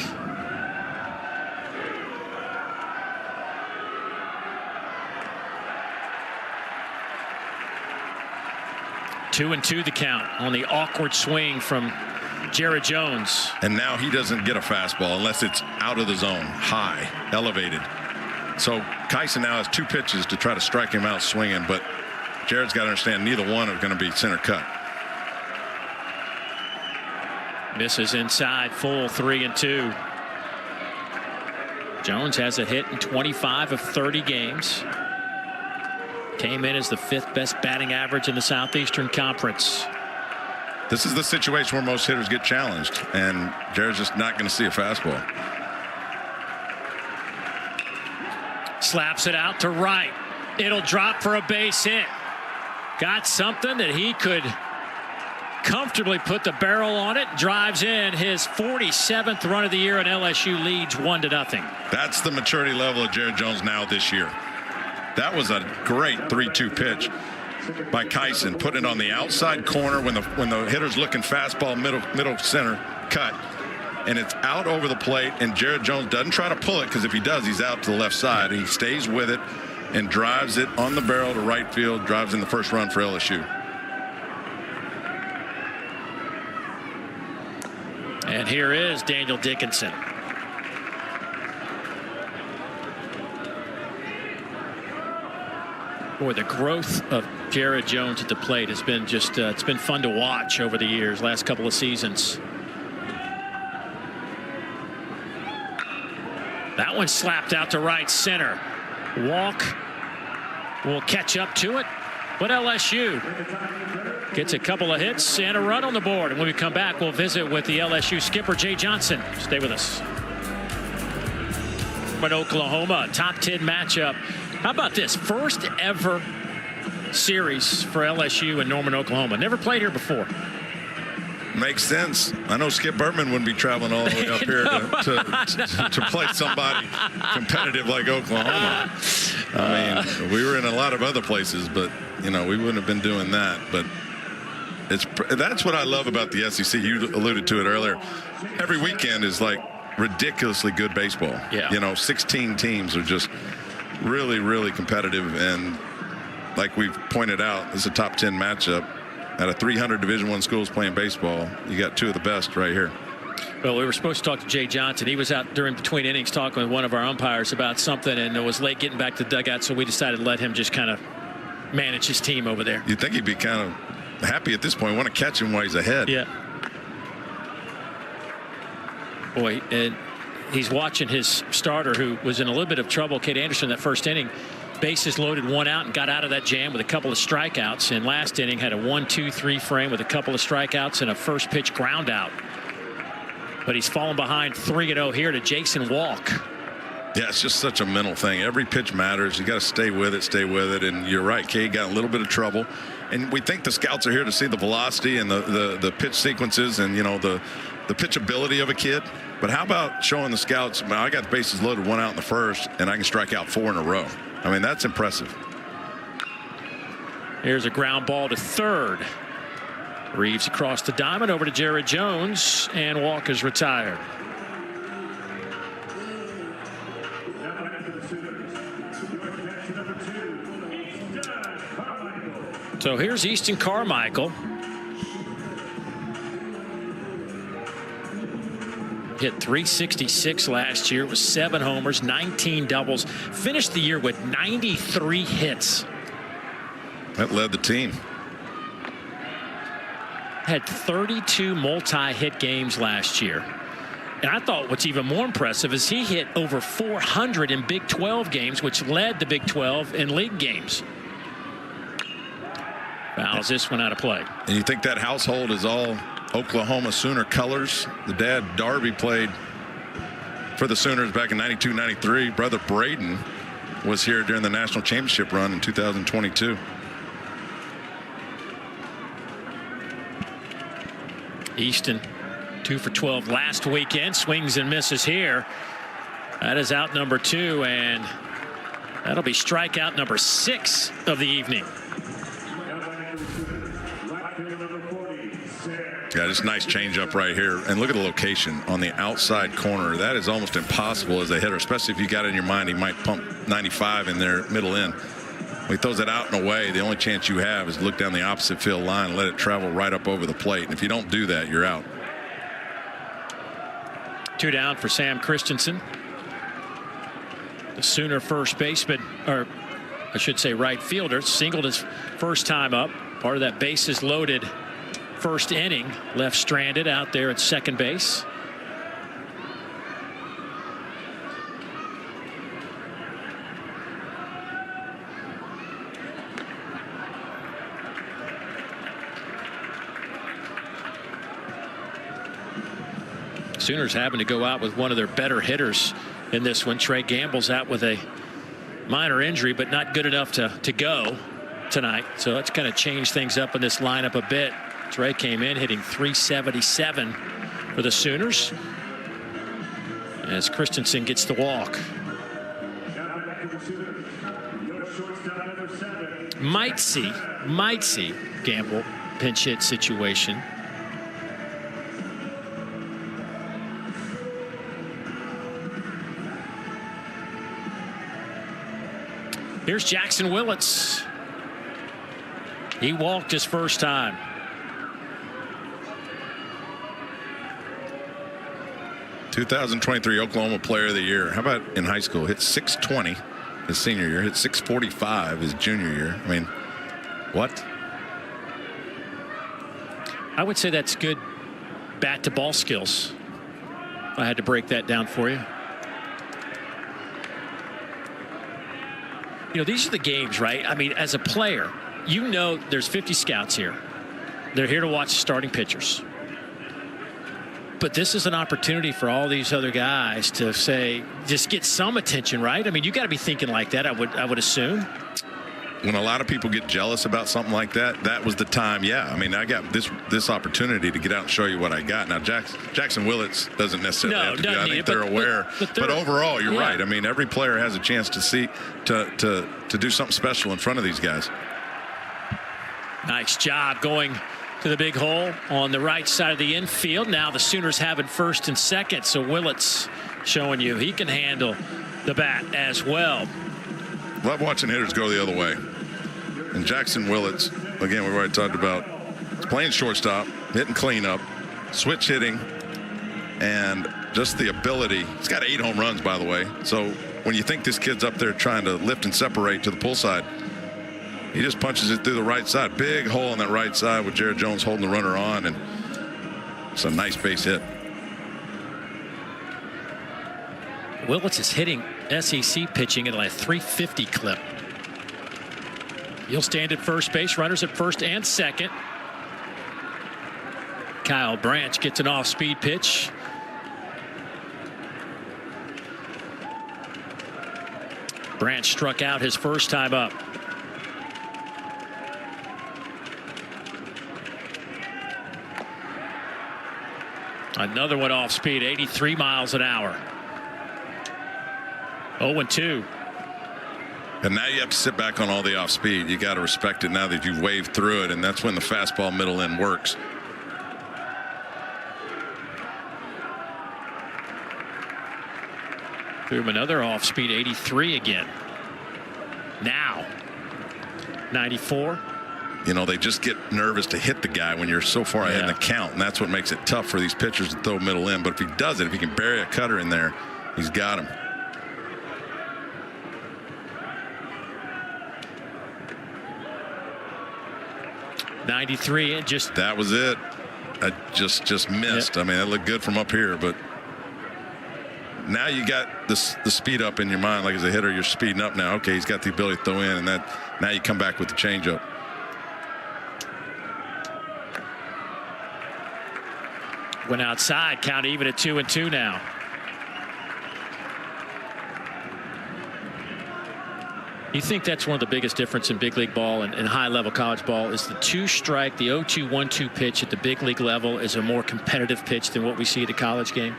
A: Two and two the count on the awkward swing from Jared Jones.
B: And now he doesn't get a fastball unless it's out of the zone, high, elevated. So Kyson now has 2 pitches to try to strike him out swinging, but Jared's got to understand neither one are going to be center cut.
A: Misses inside, full 3-2. Jones has a hit in 25 of 30 games. Came in as the 5th best batting average in the Southeastern Conference.
B: This is the situation where most hitters get challenged, and Jared's just not going to see a fastball.
A: Slaps it out to right. It'll drop for a base hit. Got something that he could comfortably put the barrel on it. Drives in his 47th run of the year, and LSU leads 1-0.
B: That's the maturity level of Jared Jones now this year. That was a great 3-2 pitch by Kyson, putting it on the outside corner when the hitter's looking fastball middle center cut, and it's out over the plate, and Jared Jones doesn't try to pull it, because if he does, he's out to the left side. He stays with it and drives it on the barrel to right field, drives in the first run for LSU.
A: And here is Daniel Dickinson. Boy, the growth of Jared Jones at the plate has been just it's been fun to watch over the years, last couple of seasons. That one slapped out to right center. Walk will catch up to it, but LSU gets a couple of hits and a run on the board. And when we come back, we'll visit with the LSU skipper, Jay Johnson. Stay with us. But Oklahoma, top 10 matchup. How about this? First ever series for LSU in Norman, Oklahoma. Never played here before.
B: Makes sense. I know Skip Bertman wouldn't be traveling all the way up here to play somebody competitive like Oklahoma. I mean, we were in a lot of other places, but, you know, we wouldn't have been doing that. But that's what I love about the SEC. You alluded to it earlier. Every weekend is like ridiculously good baseball.
A: Yeah.
B: You know, 16 teams are just really, really competitive. And like we've pointed out, this is a top 10 matchup. Out of 300 Division I schools playing baseball, you got 2 of the best right here.
A: Well, we were supposed to talk to Jay Johnson. He was out during between innings talking with one of our umpires about something, and it was late getting back to the dugout, so we decided to let him just kind of manage his team over there.
B: You'd think he'd be kind of happy at this point, want to catch him while he's ahead.
A: Yeah. Boy, and he's watching his starter, who was in a little bit of trouble, Kate Anderson, that first inning. Bases loaded, 1 out, and got out of that jam with a couple of strikeouts. And last inning had a 1-2-3 frame with a couple of strikeouts and a first pitch ground out. But he's fallen behind 3-0 here to Jason Walk.
B: Yeah, it's just such a mental thing. Every pitch matters. You got to stay with it. And you're right, Kate got a little bit of trouble. And we think the scouts are here to see the velocity and the pitch sequences and, you know, the pitchability of a kid. But how about showing the scouts, I got the bases loaded, 1 out in the first, and I can strike out 4 in a row. I mean, that's impressive.
A: Here's a ground ball to third. Reeves across the diamond over to Jared Jones, and Walk is retired. So here's Easton Carmichael. Hit 366 last year. It was 7 homers, 19 doubles. Finished the year with 93 hits.
B: That led the team.
A: Had 32 multi-hit games last year. And I thought what's even more impressive is he hit over 400 in Big 12 games, which led the Big 12 in league games. Fouls this one out of play.
B: And you think that household is all Oklahoma Sooner colors? The dad, Darby, played for the Sooners back in '92, '93. Brother Braden was here during the national championship run in 2022.
A: Easton 2 for 12 last weekend. Swings and misses here. That is out number 2, and that'll be strikeout number 6 of the evening.
B: Yeah, just nice changeup right here. And look at the location on the outside corner. That is almost impossible as a hitter, especially if you got in your mind he might pump 95 in there middle in. When he throws it out and away, the only chance you have is to look down the opposite field line and let it travel right up over the plate. And if you don't do that, you're out.
A: 2 down for Sam Christensen. The Sooner first baseman, or I should say right fielder, singled his first time up. Part of that bases loaded first inning, left stranded out there at second base. Sooners having to go out with one of their better hitters in this one. Trey Gamble's out with a minor injury, but not good enough to go tonight. So that's kind of changed things up in this lineup a bit. Trey came in hitting .377 for the Sooners as Christensen gets the walk. Might see Gamble pinch hit situation. Here's Jackson Willits. He walked his first time.
B: '23 Oklahoma Player of the Year. How about in high school? Hit .620 his senior year. Hit .645 his junior year. I mean, what?
A: I would say that's good bat to ball skills. If I had to break that down for you. You know, these are the games, right? I mean, as a player, you know there's 50 scouts here. They're here to watch starting pitchers. But this is an opportunity for all these other guys to say, just get some attention, right? I mean, you got to be thinking like that, I would assume.
B: When a lot of people get jealous about something like that, that was the time. Yeah, I mean, I got this opportunity to get out and show you what I got. Now, Jackson Willits doesn't necessarily have to do that. I think they're aware. But overall, you're right. I mean, every player has a chance to see to do something special in front of these guys.
A: Nice job going to the big hole on the right side of the infield. Now the Sooners have it first and second, so Willits showing you he can handle the bat as well.
B: Love watching hitters go the other way. And Jackson Willits, again, we've already talked about, he's playing shortstop, hitting cleanup, switch hitting, and just the ability. He's got 8 home runs, by the way. So when you think this kid's up there trying to lift and separate to the pull side, he just punches it through the right side. Big hole on that right side with Jared Jones holding the runner on, and it's a nice base hit.
A: Willits is hitting SEC pitching at like a 350 clip. He'll stand at first base, runners at first and second. Kyle Branch gets an off-speed pitch. Branch struck out his first time up. Another one off speed, 83 miles an hour. 0-2.
B: And now you have to sit back on all the off speed. You got to respect it now that you've waved through it, and that's when the fastball middle end works.
A: Threw him another off speed, 83 again. Now 94.
B: You know, they just get nervous to hit the guy when you're so far ahead in the count, and that's what makes it tough for these pitchers to throw middle in. But if he does it, if he can bury a cutter in there, he's got him.
A: '93, and just
B: that was it. I just missed. I mean, that looked good from up here, but now you got the speed up in your mind. Like as a hitter, you're speeding up now. Okay, he's got the ability to throw in, and that now you come back with the changeup.
A: Went outside, count even at 2-2 now. You think that's one of the biggest difference in big league ball and high-level college ball is the 2-strike, the 0-2, 1-2 pitch at the big league level is a more competitive pitch than what we see at the college game?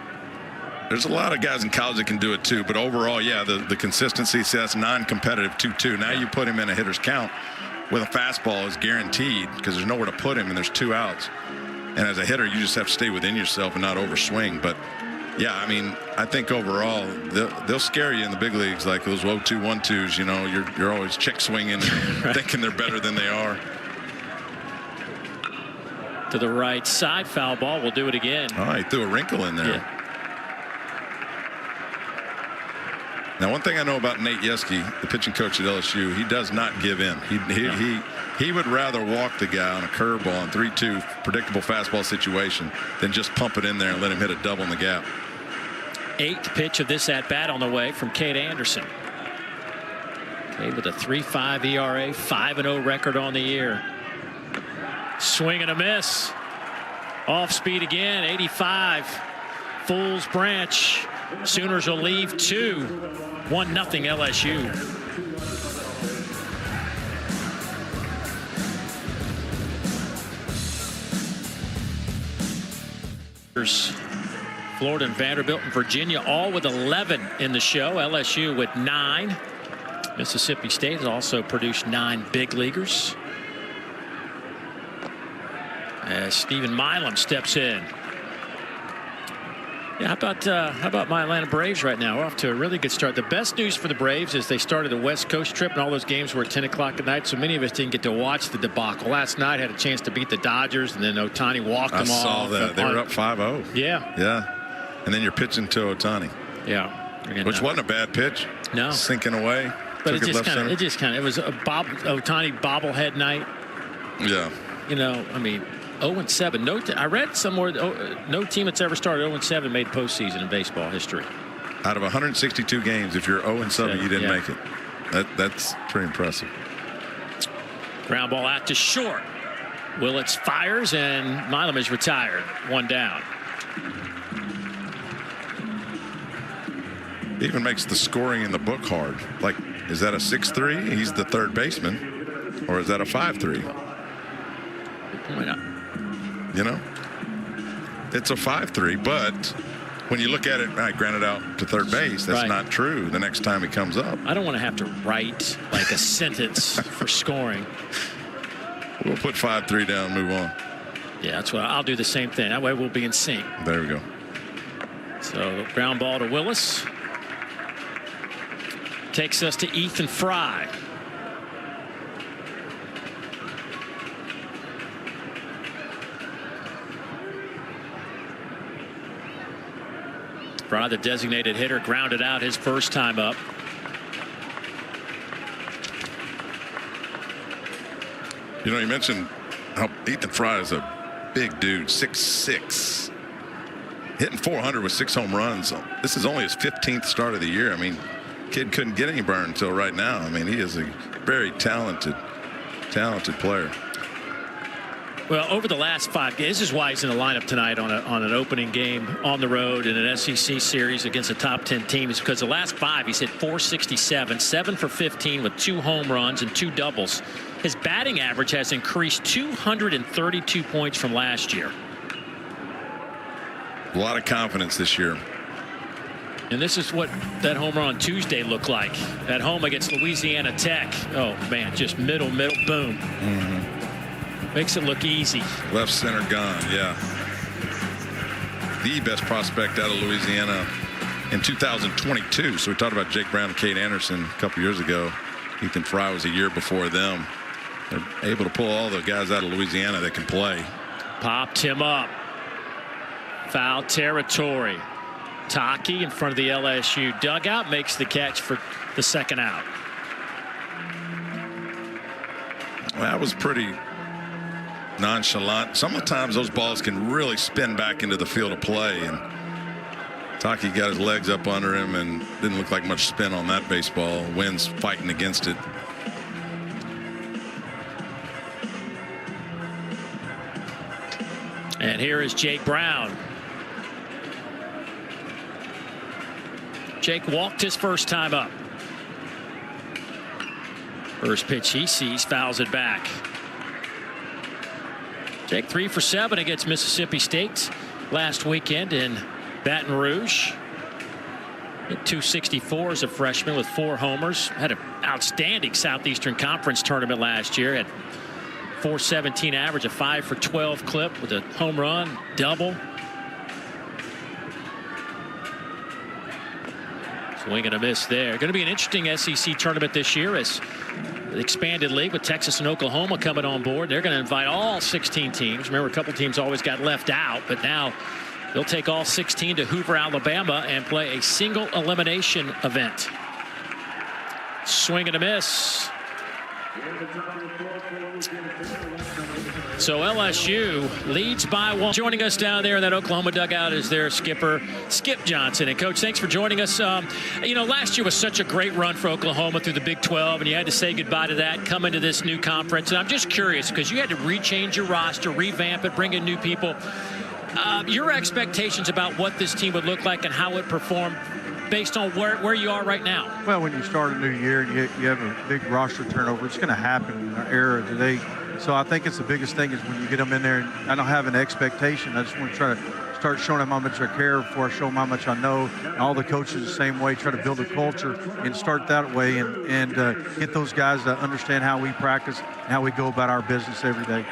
B: There's a lot of guys in college that can do it too, but overall, yeah, the consistency, see, that's non-competitive 2-2. Now you put him in a hitter's count with a fastball is guaranteed because there's nowhere to put him and there's 2 outs. And as a hitter, you just have to stay within yourself and not overswing. But yeah, I mean, I think overall they'll scare you in the big leagues, like those 0-2, 1-2s. You know, you're always check swinging and thinking they're better than they are.
A: To the right side, foul ball. We'll do it again.
B: Oh, he threw a wrinkle in there.
A: Yeah.
B: Now, one thing I know about Nate Yeskie, the pitching coach at LSU, he does not give in. He would rather walk the guy on a curveball and 3-2 predictable fastball situation than just pump it in there and let him hit a double in the gap.
A: 8th pitch of this at bat on the way from Cade Anderson. Cade with a 3.5 ERA, 5-0 record on the year. Swing and a miss. Off speed again, 85. Fool's Branch. Sooners will leave 2. 1-0 LSU. Florida and Vanderbilt and Virginia all with 11 in the show. LSU with 9. Mississippi State has also produced 9 big leaguers. As Stephen Milam steps in. Yeah, how about my Atlanta Braves right now? We're off to a really good start. The best news for the Braves is they started a West Coast trip, and all those games were at 10 o'clock at night, so many of us didn't get to watch the debacle. Last night had a chance to beat the Dodgers, and then Ohtani walked them off.
B: I saw that. They were up 5-0.
A: Yeah.
B: Yeah. And then you're pitching to Ohtani.
A: Yeah.
B: Which wasn't a bad pitch.
A: No.
B: Sinking away.
A: But it just kind of, it was a Ohtani bobblehead night.
B: Yeah.
A: You know, I mean, 0-7. I read somewhere no team that's ever started 0-7 made postseason in baseball history.
B: Out of 162 games, if you're 0-7, you didn't make it. That's pretty impressive.
A: Ground ball out to short. Willits fires and Milam is retired. 1 down.
B: It even makes the scoring in the book hard. Like, is that a 6-3? He's the third baseman, or is that a 5-3?
A: Why not?
B: You know, it's a 5-3, but when you look at it, I granted out to third base. That's not true the next time he comes up.
A: I don't want to have to write like a sentence for scoring.
B: We'll put 5-3 down and move on.
A: Yeah, that's what I'll do. The same thing. That way we'll be in sync.
B: There we go.
A: So ground ball to Willis. Takes us to Ethan Fry. Fry, the designated hitter, grounded out his first time up.
B: You know, you mentioned how Ethan Fry is a big dude, 6'6", hitting 400 with 6 home runs. This is only his 15th start of the year. I mean, kid couldn't get any burn until right now. I mean, he is a very talented player.
A: Well, over the last 5 games, this is why he's in the lineup tonight on an opening game on the road in an SEC series against a top 10 team, is because the last 5 he's hit .467, 7 for 15 with 2 home runs and 2 doubles. His batting average has increased 232 points from last year.
B: A lot of confidence this year.
A: And this is what that home run on Tuesday looked like at home against Louisiana Tech. Oh man, just middle, boom. Makes it look easy.
B: Left center gone, yeah. The best prospect out of Louisiana in 2022. So we talked about Jake Brown and Cade Anderson a couple years ago. Ethan Fry was a year before them. They're able to pull all the guys out of Louisiana that can play.
A: Popped him up. Foul territory. Taki in front of the LSU dugout makes the catch for the second out.
B: Well, that was pretty nonchalant. Sometimes those balls can really spin back into the field of play, and Taki got his legs up under him and didn't look like much spin on that baseball. Wind's fighting against it.
A: And here is Jake Brown. Jake walked his first time up. First pitch he sees, fouls it back. Jake 3 for 7 against Mississippi State last weekend in Baton Rouge. Hit 264 as a freshman with 4 homers. Had an outstanding Southeastern Conference tournament last year. Had 417 average, a 5 for 12 clip with a home run, double. Swing and a miss there. Going to be an interesting SEC tournament this year as the expanded league with Texas and Oklahoma coming on board. They're going to invite all 16 teams. Remember, a couple teams always got left out, but now they'll take all 16 to Hoover, Alabama, and play a single elimination event. Swing and a miss. So LSU leads by 1. Joining us down there in that Oklahoma dugout is their skipper, Skip Johnson. And, Coach, thanks for joining us. You know, last year was such a great run for Oklahoma through the Big 12, and you had to say goodbye to that, come into this new conference. And I'm just curious, because you had to rechange your roster, revamp it, bring in new people. Your expectations about what this team would look like and how it performed based on where you are right now?
D: Well, when you start a new year and you have a big roster turnover, it's going to happen in our era today. So I think it's the biggest thing is when you get them in there, and I don't have an expectation. I just want to try to start showing them how much I care before I show them how much I know. And all the coaches the same way, try to build a culture and start that way and get those guys to understand how we practice and how we go about our business every day.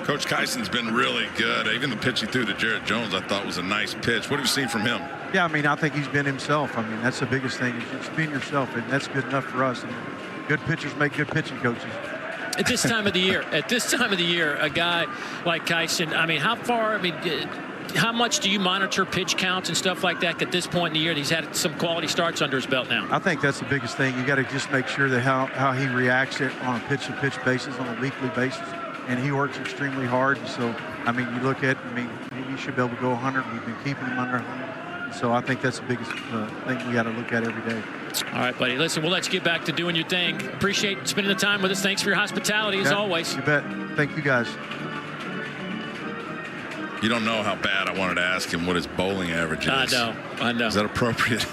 B: Coach Kyson's been really good. Even the pitch he threw to Jared Jones, I thought was a nice pitch. What have you seen from him?
D: Yeah, I mean, I think he's been himself. I mean, that's the biggest thing. Is just being yourself, and that's good enough for us. And good pitchers make good pitching coaches.
A: At this time of the year, a guy like Kyson, I mean, how much do you monitor pitch counts and stuff like that at this point in the year? He's had some quality starts under his belt now.
D: I think that's the biggest thing. You got to just make sure that how he reacts it on a pitch-to-pitch basis, on a weekly basis. And he works extremely hard. And so, I mean, you look at, he should be able to go 100. We've been keeping him under 100. So I think that's the biggest thing we got to look at every day.
A: All right, buddy. Listen, we'll let you get back to doing your thing. Appreciate spending the time with us. Thanks for your hospitality, as always.
D: You bet. Thank you, guys.
B: You don't know how bad I wanted to ask him what his bowling average is.
A: I know.
B: Is that appropriate?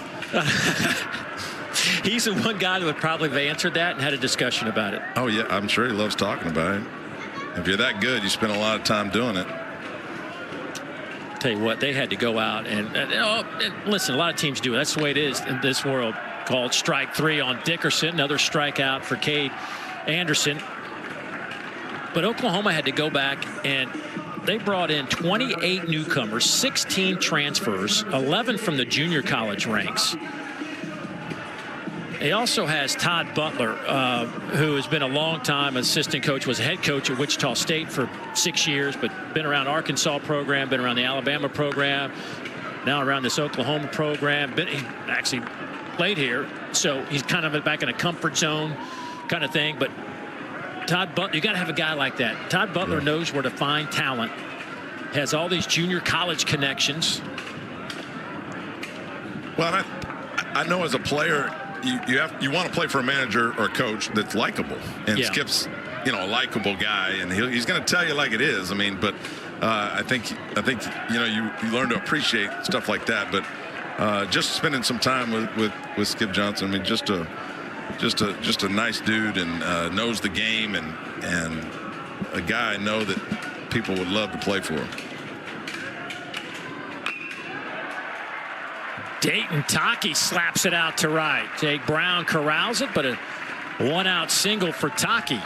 A: He's the one guy that would probably have answered that and had a discussion about it.
B: Oh, yeah. I'm sure he loves talking about it. If you're that good, you spend a lot of time doing it.
A: Tell you what, they had to go out and listen, a lot of teams do it. That's the way it is in this world. Called strike 3 on Dickerson. Another strikeout for Cade Anderson. But Oklahoma had to go back, and they brought in 28 newcomers, 16 transfers, 11 from the junior college ranks. He also has Todd Butler, who has been a long-time assistant coach, was a head coach at Wichita State for 6 years, but been around Arkansas program, been around the Alabama program, now around this Oklahoma program. He actually played here, so he's kind of back in a comfort zone kind of thing. But Todd Butler, you got to have a guy like that. Todd Butler knows where to find talent, has all these junior college connections.
B: Well, I know as a player, you want to play for a manager or a coach that's likable, and Skip's a likable guy, and he's going to tell you like it is. I mean, but I think you learn to appreciate stuff like that. But just spending some time with Skip Johnson, I mean, just a nice dude, and knows the game, and a guy I know that people would love to play for.
A: Dayton Taki slaps it out to right. Jake Brown corrals it, but a one-out single for Taki.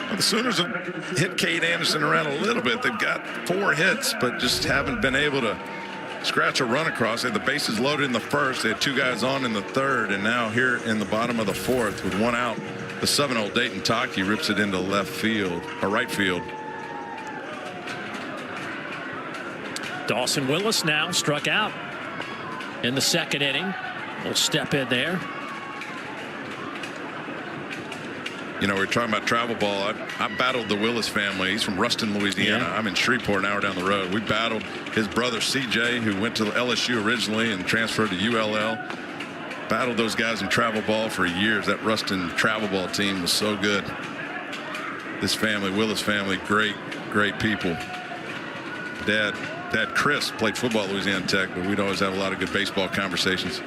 B: Well, the Sooners have hit Cade Anderson around a little bit. They've got 4 hits, but just haven't been able to scratch a run across. They had the bases loaded in the first. They had 2 guys on in the third, and now here in the bottom of the 4th with 1 out, the 7-0 Dayton Taki rips it into right field.
A: Dawson Willis now struck out in the 2nd inning. We'll step in there.
B: We're talking about travel ball. I battled the Willis family. He's from Ruston, Louisiana. Yeah. I'm in Shreveport, an hour down the road. We battled his brother CJ, who went to LSU originally and transferred to ULL. Battled those guys in travel ball for years. That Ruston travel ball team was so good. This family, Willis family, great people. Dad Chris played football at Louisiana Tech, but we'd always have a lot of good baseball conversations.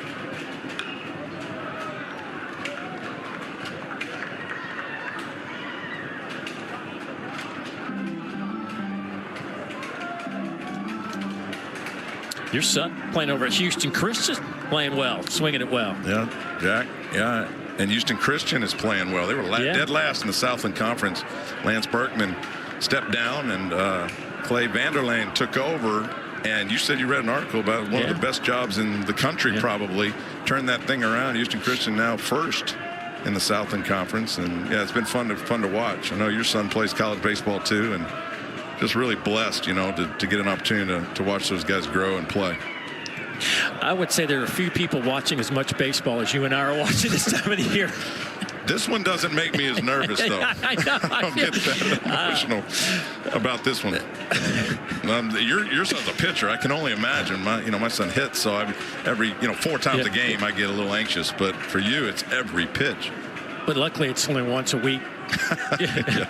A: Your son playing over at Houston Christian, playing well, swinging it well.
B: Yeah, Jack. Yeah, and Houston Christian is playing well. They were dead last in the Southland Conference. Lance Berkman stepped down, and Clay Vanderlane took over. And you said you read an article about one of the best jobs in the country, probably. Turned that thing around. Houston Christian now first in the Southland Conference. And, yeah, it's been fun to watch. I know your son plays college baseball, too, and just really blessed, you know, to get an opportunity to watch those guys grow and play.
A: I would say there are a few people watching as much baseball as you and I are watching this time of the year.
B: This one doesn't make me as nervous, though.
A: I know.
B: I don't get that emotional about this one. Your son's a pitcher. I can only imagine. My son hits, so every 4 times a game I get a little anxious. But for you, it's every pitch.
A: But luckily, it's only once a week.
B: Yeah.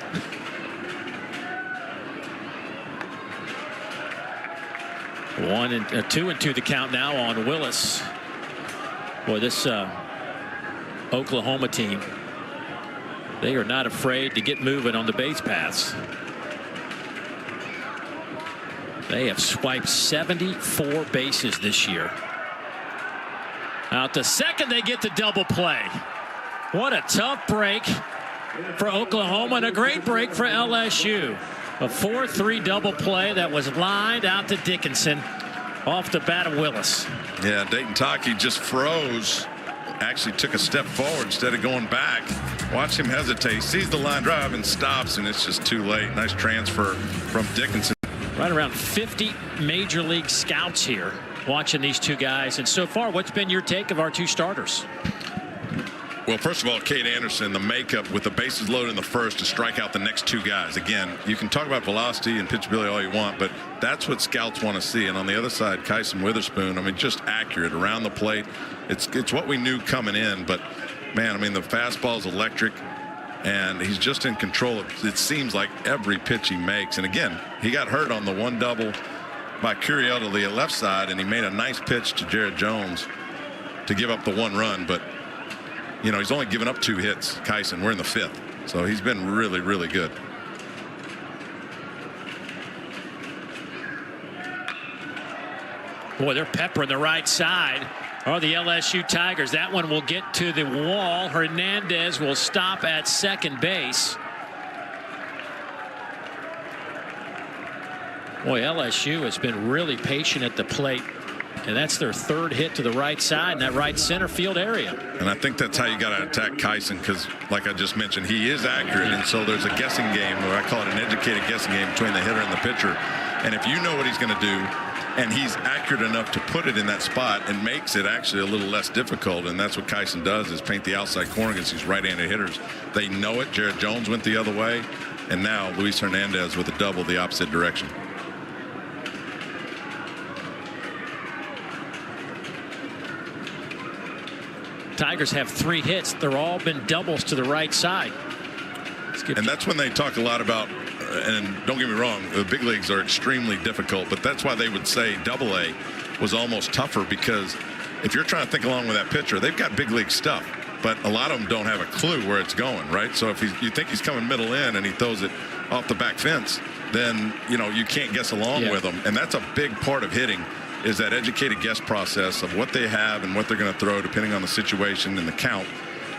A: 2-2 the count now on Willis. Boy, this Oklahoma team, they are not afraid to get moving on the base paths. They have swiped 74 bases this year. Out to second, they get the double play. What a tough break for Oklahoma and a great break for LSU. A 4-3 double play that was lined out to Dickinson off the bat of Willis.
B: Yeah, Dayton Taki just froze. Actually took a step forward instead of going back. Watch him hesitate. Sees the line drive and stops, and it's just too late. Nice transfer from Dickinson.
A: Right around 50 major league scouts here watching these two guys. And so far, what's been your take of our two starters?
B: Well, first of all, Cade Anderson, the makeup with the bases loaded in the first to strike out the next two guys. Again, you can talk about velocity and pitchability all you want, but that's what scouts want to see. And on the other side, Kyson Witherspoon, I mean, just accurate around the plate. It's what we knew coming in, but man, I mean, the fastball is electric, and he's just in control of, it seems like, every pitch he makes. And again, he got hurt on the 1 double by Curiel to the left side, and he made a nice pitch to Jared Jones to give up the 1 run, but you know, he's only given up 2 hits. Kyson, we're in the 5th, so he's been really, really good.
A: Boy, they're peppering the right side. Are the LSU Tigers. That one will get to the wall. Hernandez will stop at second base. Boy, LSU has been really patient at the plate. And that's their 3rd hit to the right side in that right center field area.
B: And I think that's how you got to attack Kyson, because like I just mentioned, he is accurate. And so there's a guessing game, or I call it an educated guessing game, between the hitter and the pitcher. And if you know what he's going to do, and he's accurate enough to put it in that spot, it makes it actually a little less difficult. And that's what Kyson does, is paint the outside corner against these right-handed hitters. They know it. Jared Jones went the other way. And now Luis Hernandez with a double the opposite direction.
A: Tigers have 3 hits. They're all been doubles to the right side.
B: And that's when they talk a lot about, and don't get me wrong, the big leagues are extremely difficult, but that's why they would say Double-A was almost tougher, because if you're trying to think along with that pitcher, they've got big league stuff, but a lot of them don't have a clue where it's going, right? So if you think he's coming middle in and he throws it off the back fence, then, you know, you can't guess along with him. And that's a big part of hitting, is that educated guess process of what they have and what they're going to throw depending on the situation and the count,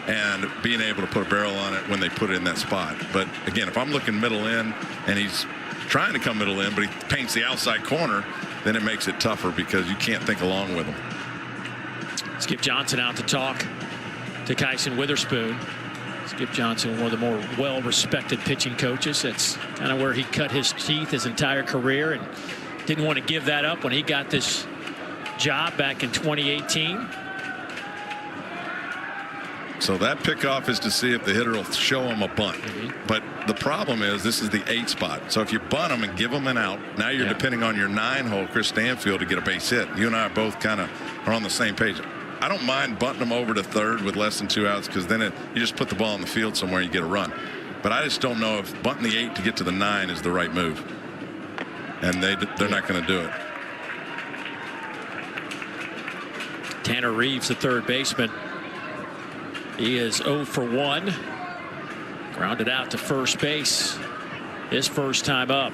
B: and being able to put a barrel on it when they put it in that spot. But again, if I'm looking middle in and he's trying to come middle in, but he paints the outside corner, then it makes it tougher because you can't think along with him.
A: Skip Johnson out to talk to Kyson Witherspoon. Skip Johnson, one of the more well-respected pitching coaches. That's kind of where he cut his teeth his entire career, and didn't want to give that up when he got this job back in 2018.
B: So that pickoff is to see if the hitter will show him a bunt. But the problem is, this is the 8 spot. So if you bunt him and give him an out, now you're depending on your 9-hole, Chris Stanfield, to get a base hit. You and I are both kind of are on the same page. I don't mind bunting them over to 3rd with less than 2 outs, because then you just put the ball in the field somewhere and you get a run. But I just don't know if bunting the 8 to get to the 9 is the right move. And they're not going to do it.
A: Tanner Reeves, the 3rd baseman. He is 0 for 1. Grounded out to first base. His first time up.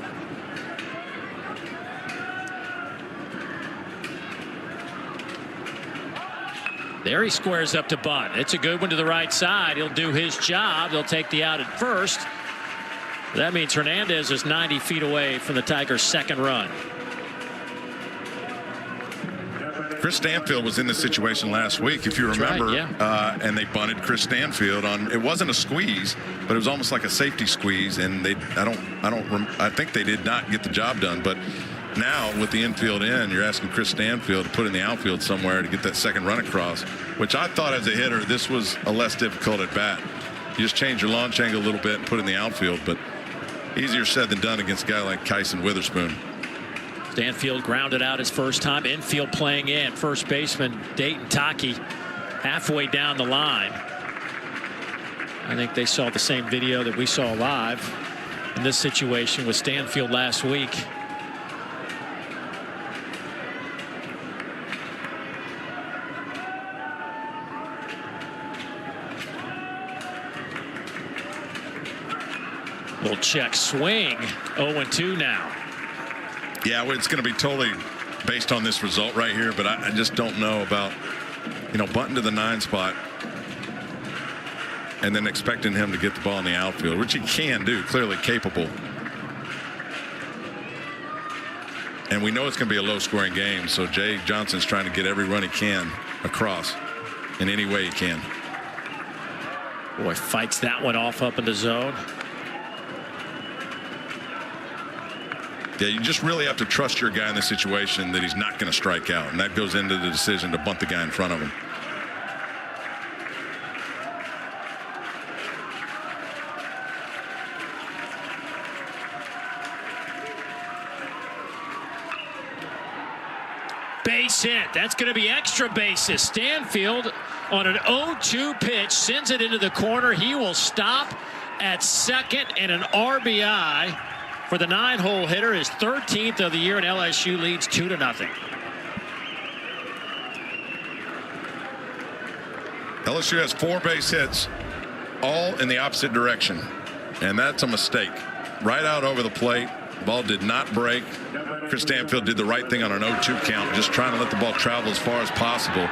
A: There he squares up to bunt. It's a good one to the right side. He'll do his job. They'll take the out at first. That means Hernandez is 90 feet away from the Tigers' second run.
B: Chris Stanfield was in this situation last week, if you remember,
A: right, yeah.
B: And they bunted Chris Stanfield on. It wasn't a squeeze, but it was almost like a safety squeeze, and I think they did not get the job done. But now with the infield in, you're asking Chris Stanfield to put in the outfield somewhere to get that second run across, which I thought as a hitter this was a less difficult at bat. You just change your launch angle a little bit and put it in the outfield, but easier said than done against a guy like Kyson Witherspoon.
A: Stanfield grounded out his first time. Infield playing in. First baseman Dayton Taki halfway down the line. I think they saw the same video that we saw live in this situation with Stanfield last week. Little check swing. 0-2 now.
B: Yeah, well, it's going to be totally based on this result right here, but I just don't know about, bunting to the 9 spot and then expecting him to get the ball in the outfield, which he can do, clearly capable. And we know it's going to be a low-scoring game, so Jay Johnson's trying to get every run he can across in any way he can.
A: Boy, fights that one off up in the zone.
B: Yeah, you just really have to trust your guy in this situation that he's not going to strike out, and that goes into the decision to bunt the guy in front of him.
A: Base hit. That's going to be extra bases. Stanfield on an 0-2 pitch sends it into the corner. He will stop at second, and an RBI for the 9-hole hitter, his 13th of the year, and LSU leads 2-0.
B: LSU has 4 base hits, all in the opposite direction, and that's a mistake. Right out over the plate. Ball did not break. Chris Stanfield did the right thing on an 0-2 count, just trying to let the ball travel as far as possible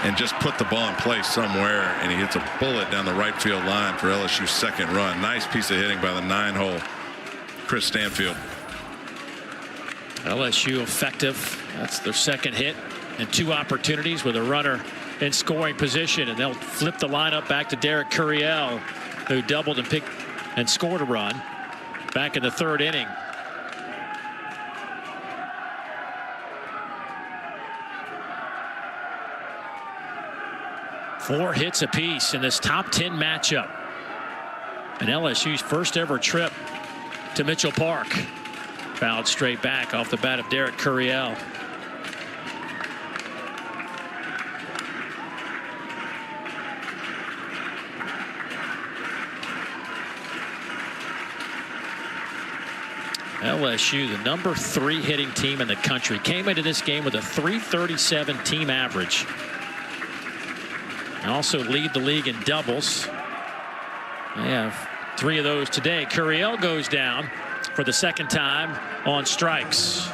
B: and just put the ball in place somewhere, and he hits a bullet down the right field line for LSU's second run. Nice piece of hitting by the 9-hole Chris Stanfield.
A: LSU effective. That's their second hit and 2 opportunities with a runner in scoring position, and they'll flip the lineup back to Derek Curiel, who doubled and picked and scored a run back in the 3rd inning. Four hits apiece in this top 10 matchup, and LSU's first ever trip to Mitchell Park. Fouled straight back off the bat of Derek Curiel. LSU, the number 3 hitting team in the country, came into this game with a .337 team average. And also lead the league in doubles. They have 3 of those today. Curiel goes down for the second time on strikes.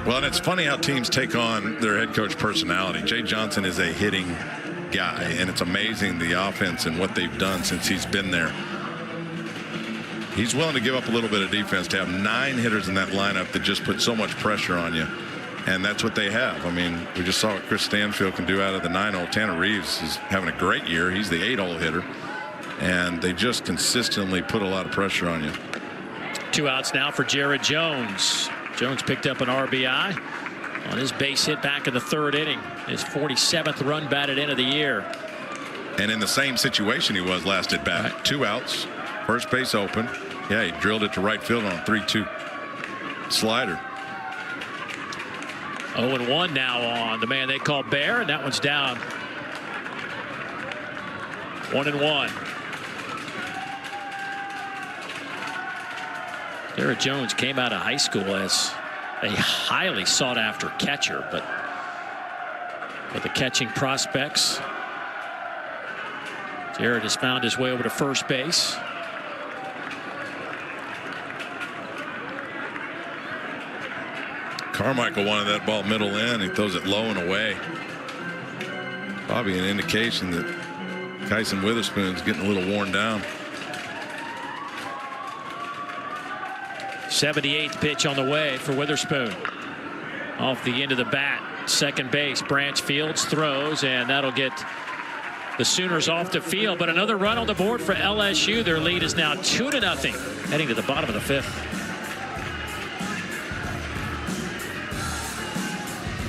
B: Well, and it's funny how teams take on their head coach personality. Jay Johnson is a hitting guy, and it's amazing the offense and what they've done since he's been there. He's willing to give up a little bit of defense to have 9 hitters in that lineup that just put so much pressure on you. And that's what they have. I mean, we just saw what Chris Stanfield can do out of the 9-hole. Tanner Reeves is having a great year. He's the 8-hole hitter. And they just consistently put a lot of pressure on you.
A: 2 outs now for Jared Jones. Jones picked up an RBI on his base hit back in the 3rd inning. His 47th run batted in of the year.
B: And in the same situation he was last at bat. Right. 2 outs, first base open. Yeah, he drilled it to right field on a 3-2 slider.
A: 0-1 now on the man they call Bear, and that one's down. 1-1. Jared Jones came out of high school as a highly sought after catcher, but with the catching prospects, Jared has found his way over to first base.
B: Carmichael wanted that ball middle in. He throws it low and away. Probably an indication that Kyson Witherspoon's getting a little worn down.
A: 78th pitch on the way for Witherspoon. Off the end of the bat, second base, Branch Fields throws, and that'll get the Sooners off the field. But another run on the board for LSU. Their lead is now 2-0, heading to the bottom of the 5th.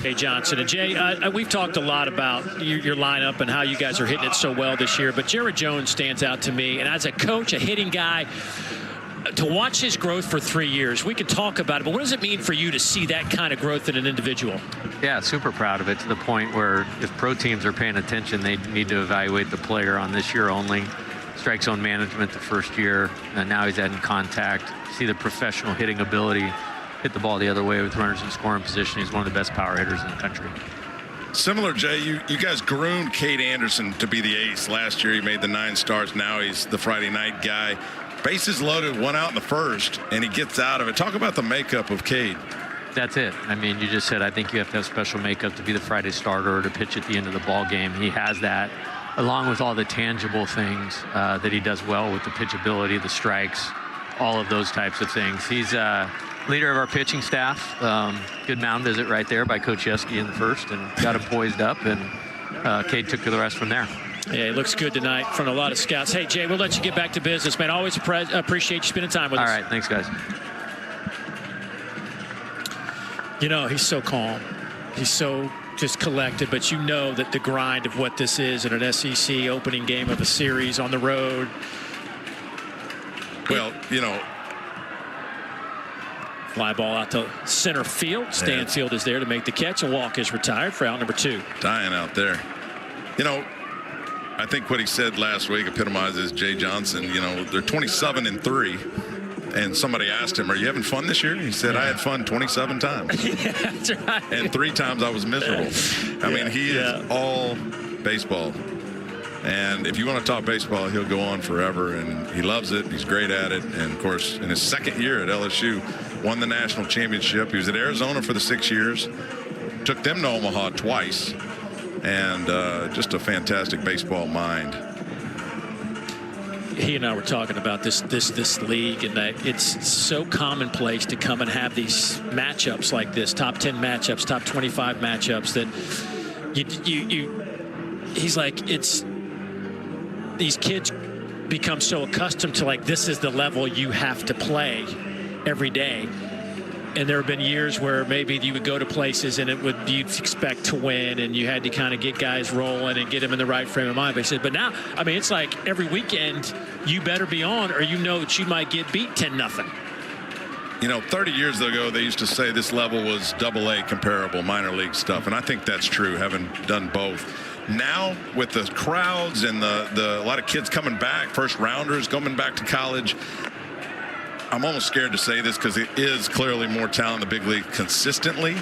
A: Jay Johnson. And Jay, we've talked a lot about your lineup and how you guys are hitting it so well this year, but Jared Jones stands out to me. And as a coach, a hitting guy, to watch his growth for 3 years, we can talk about it, but what does it mean for you to see that kind of growth in an individual?
E: Yeah, super proud of it, to the point where if pro teams are paying attention, they need to evaluate the player on this year only. Strike zone management the first year, and now he's adding contact. See the professional hitting ability, hit the ball the other way with runners in scoring position. He's one of the best power hitters in the country.
B: Similar, Jay, you guys groomed Cade Anderson to be the ace. Last year he made the 9 starts. Now he's the Friday night guy. Bases loaded, 1 out in the first, and he gets out of it. Talk about the makeup of Cade.
E: That's it. I mean, you just said, I think you have to have special makeup to be the Friday starter or to pitch at the end of the ball game. He has that, along with all the tangible things that he does well with the pitchability, the strikes, all of those types of things. He's leader of our pitching staff. Good mound visit right there by Coach Yeski in the first, and got him poised up, and Cade took the rest from there.
A: Yeah, he looks good tonight from a lot of scouts. Hey, Jay, we'll let you get back to business, man. Always appreciate you spending time with us.
E: All right, thanks, guys.
A: You know, he's so calm. He's so just collected, but you know that the grind of what this is in an SEC opening game of a series on the road.
B: Well, you know,
A: fly ball out to center field. Stanfield is there to make the catch, and Walk is retired for out number 2.
B: Dying out there. You know, I think what he said last week epitomizes Jay Johnson. You know, they're 27-3, and somebody asked him, "Are you having fun this year?" He said, "I had fun 27 times."
A: Yeah, that's right.
B: And 3 times I was miserable. I mean, he is all baseball. And if you want to talk baseball, he'll go on forever. And he loves it. He's great at it. And, of course, in his second year at LSU, won the national championship. He was at Arizona for the 6 years. Took them to Omaha twice. And just a fantastic baseball mind.
A: He and I were talking about this league, and that it's so commonplace to come and have these matchups like this, top 10 matchups, top 25 matchups, that he's like, it's these kids become so accustomed to, like, this is the level you have to play every day. And there have been years where maybe you would go to places and you'd expect to win, and you had to kind of get guys rolling and get them in the right frame of mind. But he said, but now, I mean, it's like every weekend you better be on, or you know that you might get beat 10-0.
B: You know, 30 years ago, they used to say this level was AA comparable, minor league stuff. And I think that's true, having done both. Now, with the crowds and a lot of kids coming back, first rounders coming back to college, I'm almost scared to say this because it is clearly more talent in the big league consistently,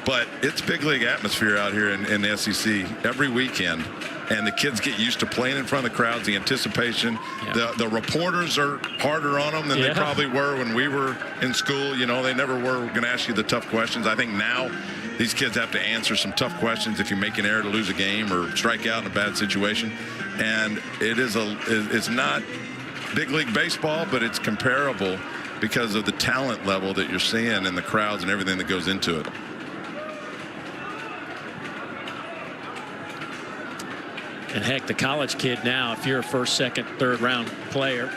B: but it's big league atmosphere out here in the SEC every weekend, and the kids get used to playing in front of the crowds, the anticipation. The reporters are harder on them than they probably were when we were in school. You know, they never were going to ask you the tough questions. I think now these kids have to answer some tough questions if you make an error to lose a game or strike out in a bad situation, and it's not big league baseball, but it's comparable because of the talent level that you're seeing and the crowds and everything that goes into it.
A: And heck, the college kid now, if you're a first, second, third round player,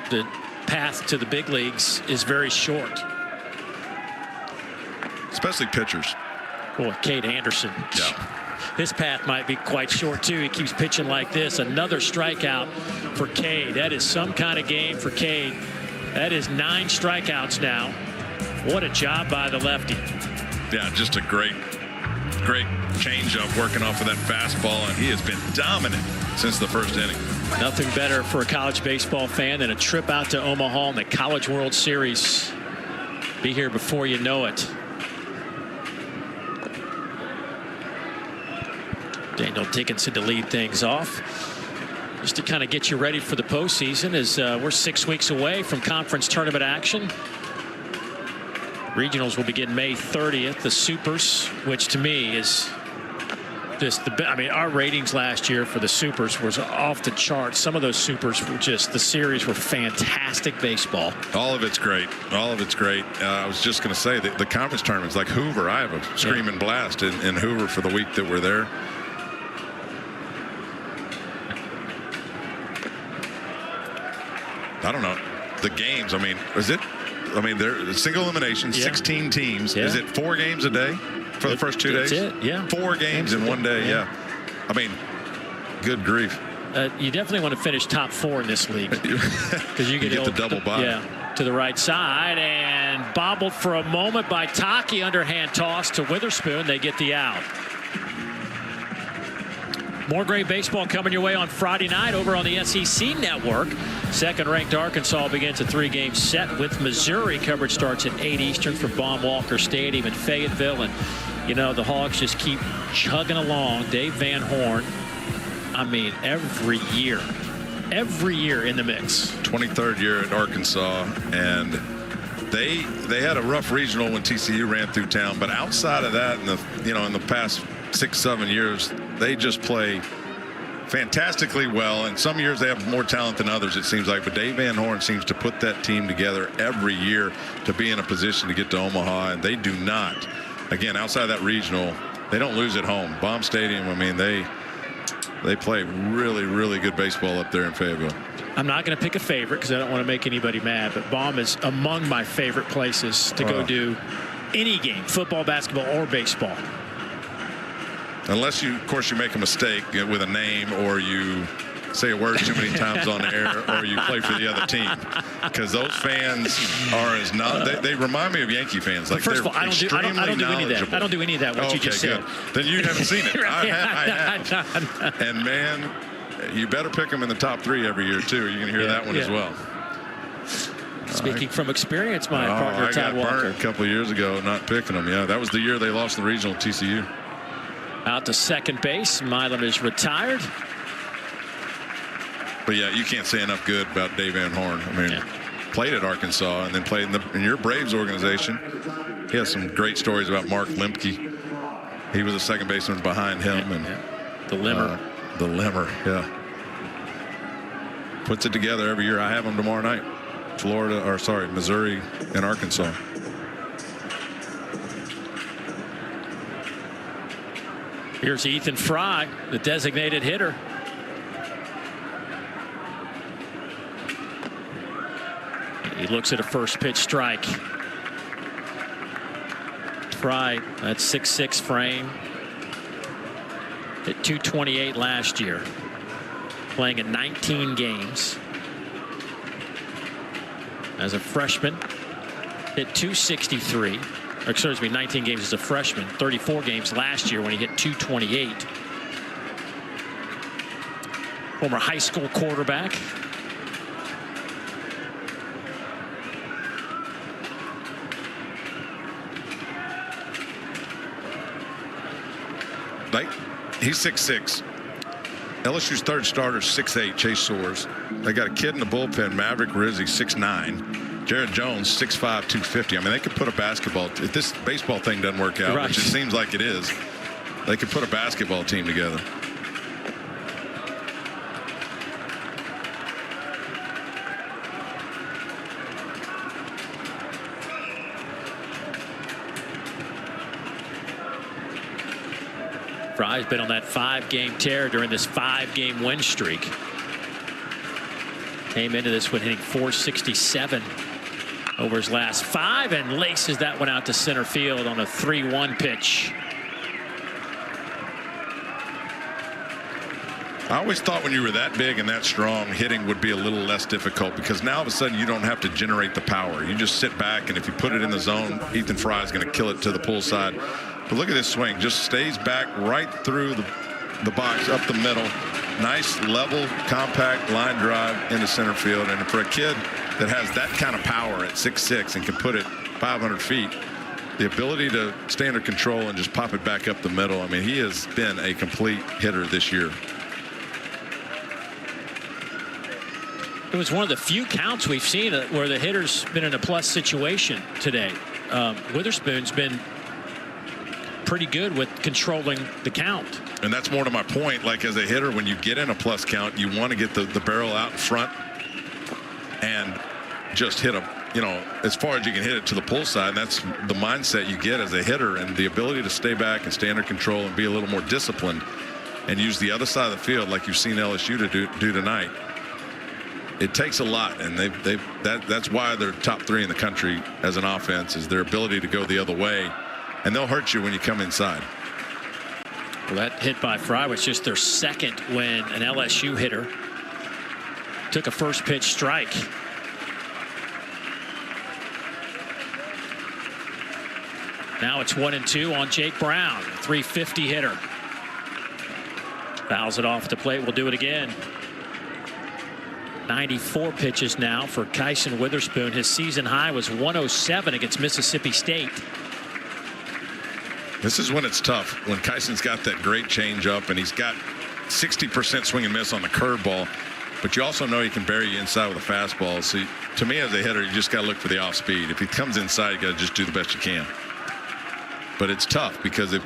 A: the path to the big leagues is very short.
B: Especially pitchers.
A: Boy, Cade Anderson.
B: Yeah.
A: His path might be quite short, too. He keeps pitching like this. Another strikeout for Cade. That is some kind of game for Cade. That is 9 strikeouts now. What a job by the lefty.
B: Yeah, just a great changeup working off of that fastball, and he has been dominant since the first inning.
A: Nothing better for a college baseball fan than a trip out to Omaha in the College World Series. Be here before you know it. Daniel Dickinson to lead things off, just to kind of get you ready for the postseason, as we're 6 weeks away from conference tournament action. Regionals will begin May 30th. The Supers, which to me is just I mean, our ratings last year for the Supers was off the charts. Some of those Supers were just, the series were fantastic baseball.
B: All of it's great. All of it's great. I was just going to say that the conference tournaments, like Hoover, I have a screaming blast in Hoover for the week that we're there. I don't know. The games, I mean, they're single elimination, 16 teams. Is it 4 games a day for the first 2 days?
A: That's it, yeah.
B: 4 games in one day, yeah. I mean, good grief.
A: You definitely want to finish top 4 in this league. Because you get
B: the double bye.
A: Yeah, to the right side, and bobbled for a moment by Taki. Underhand toss to Witherspoon. They get the out. More great baseball coming your way on Friday night over on the SEC Network. Second-ranked Arkansas begins a 3-game set with Missouri. Coverage starts at 8 Eastern from Baum-Walker Stadium in Fayetteville. And, you know, the Hogs just keep chugging along. Dave Van Horn, I mean, every year in the mix.
B: 23rd year at Arkansas, and they had a rough regional when TCU ran through town. But outside of that, in the past 6-7 years, they just play fantastically well, and some years they have more talent than others, it seems like. But Dave Van Horn seems to put that team together every year to be in a position to get to Omaha, and they do not. Again, outside of that regional, they don't lose at home. Baum Stadium, I mean, they play really, really good baseball up there in Fayetteville.
A: I'm not going to pick a favorite because I don't want to make anybody mad, but Baum is among my favorite places to go do any game, football, basketball, or baseball.
B: Unless you make a mistake with a name, or you say a word too many times on the air, or you play for the other team, because those fans they remind me of Yankee fans. Like,
A: first of all, I don't do any of that. I don't do any of that. What you just said.
B: Then you haven't seen it. I have. And man, you better pick them in the top 3 every year too. You can hear that one as well.
A: Speaking from experience, my partner Todd Walker.
B: I got burnt a couple of years ago not picking them. Yeah, that was the year they lost the regional TCU.
A: Out to second base. Milam is retired.
B: But yeah, you can't say enough good about Dave Van Horn. I mean, played at Arkansas and then played in your Braves organization. He has some great stories about Mark Lemke. He was a second baseman behind him.
A: The Limmer.
B: The Limmer, yeah. Puts it together every year. I have him tomorrow night. Missouri and Arkansas.
A: Here's Ethan Fry, the designated hitter. He looks at a first pitch strike. Fry, that 6'6" frame. Hit 228 last year. Playing in 19 games. As a freshman, hit 263. Or, excuse me, 19 games as a freshman, 34 games last year when he hit 228. Former high school quarterback.
B: He's 6'6". LSU's third starter is 6'8", Chase Soares. They got a kid in the bullpen, Maverick Rizzi, 6'9". Jared Jones, 6'5", 250. I mean, they could put a basketball. If this baseball thing doesn't work out, which it seems like it is, they could put a basketball team together.
A: Fry's been on that 5-game tear during this 5-game win streak. Came into this one hitting .467 over his last 5 and laces that one out to center field on a 3-1 pitch.
B: I always thought when you were that big and that strong, hitting would be a little less difficult, because now all of a sudden you don't have to generate the power. You just sit back, and if you put it in the zone, Ethan Fry is going to kill it to the pull side. But look at this swing. Just stays back right through the box, up the middle. Nice, level, compact line drive into center field. And for a kid that has that kind of power at 6'6" and can put it 500 feet, the ability to stay under control and just pop it back up the middle. I mean, he has been a complete hitter this year.
A: It was one of the few counts we've seen where the hitter's been in a plus situation today. Witherspoon's been pretty good with controlling the count.
B: And that's more to my point. Like, as a hitter, when you get in a plus count, you want to get the barrel out in front and just hit as far as you can hit it to the pull side. And that's the mindset you get as a hitter, and the ability to stay back and stay under control and be a little more disciplined and use the other side of the field like you've seen LSU do tonight. It takes a lot, and that's why they're top 3 in the country as an offense, is their ability to go the other way, and they'll hurt you when you come inside.
A: Well, that hit by Fry was just their second when an LSU hitter took a first pitch strike. Now it's 1-2 on Jake Brown, 350 hitter. Fouls it off the plate. We'll do it again. 94 pitches now for Kyson Witherspoon. His season high was 107 against Mississippi State.
B: This is when it's tough, when Kyson's got that great changeup and he's got 60% swing and miss on the curveball, but you also know he can bury you inside with a fastball. So to me, as a hitter, you just got to look for the off speed. If he comes inside, you got to just do the best you can. But it's tough because if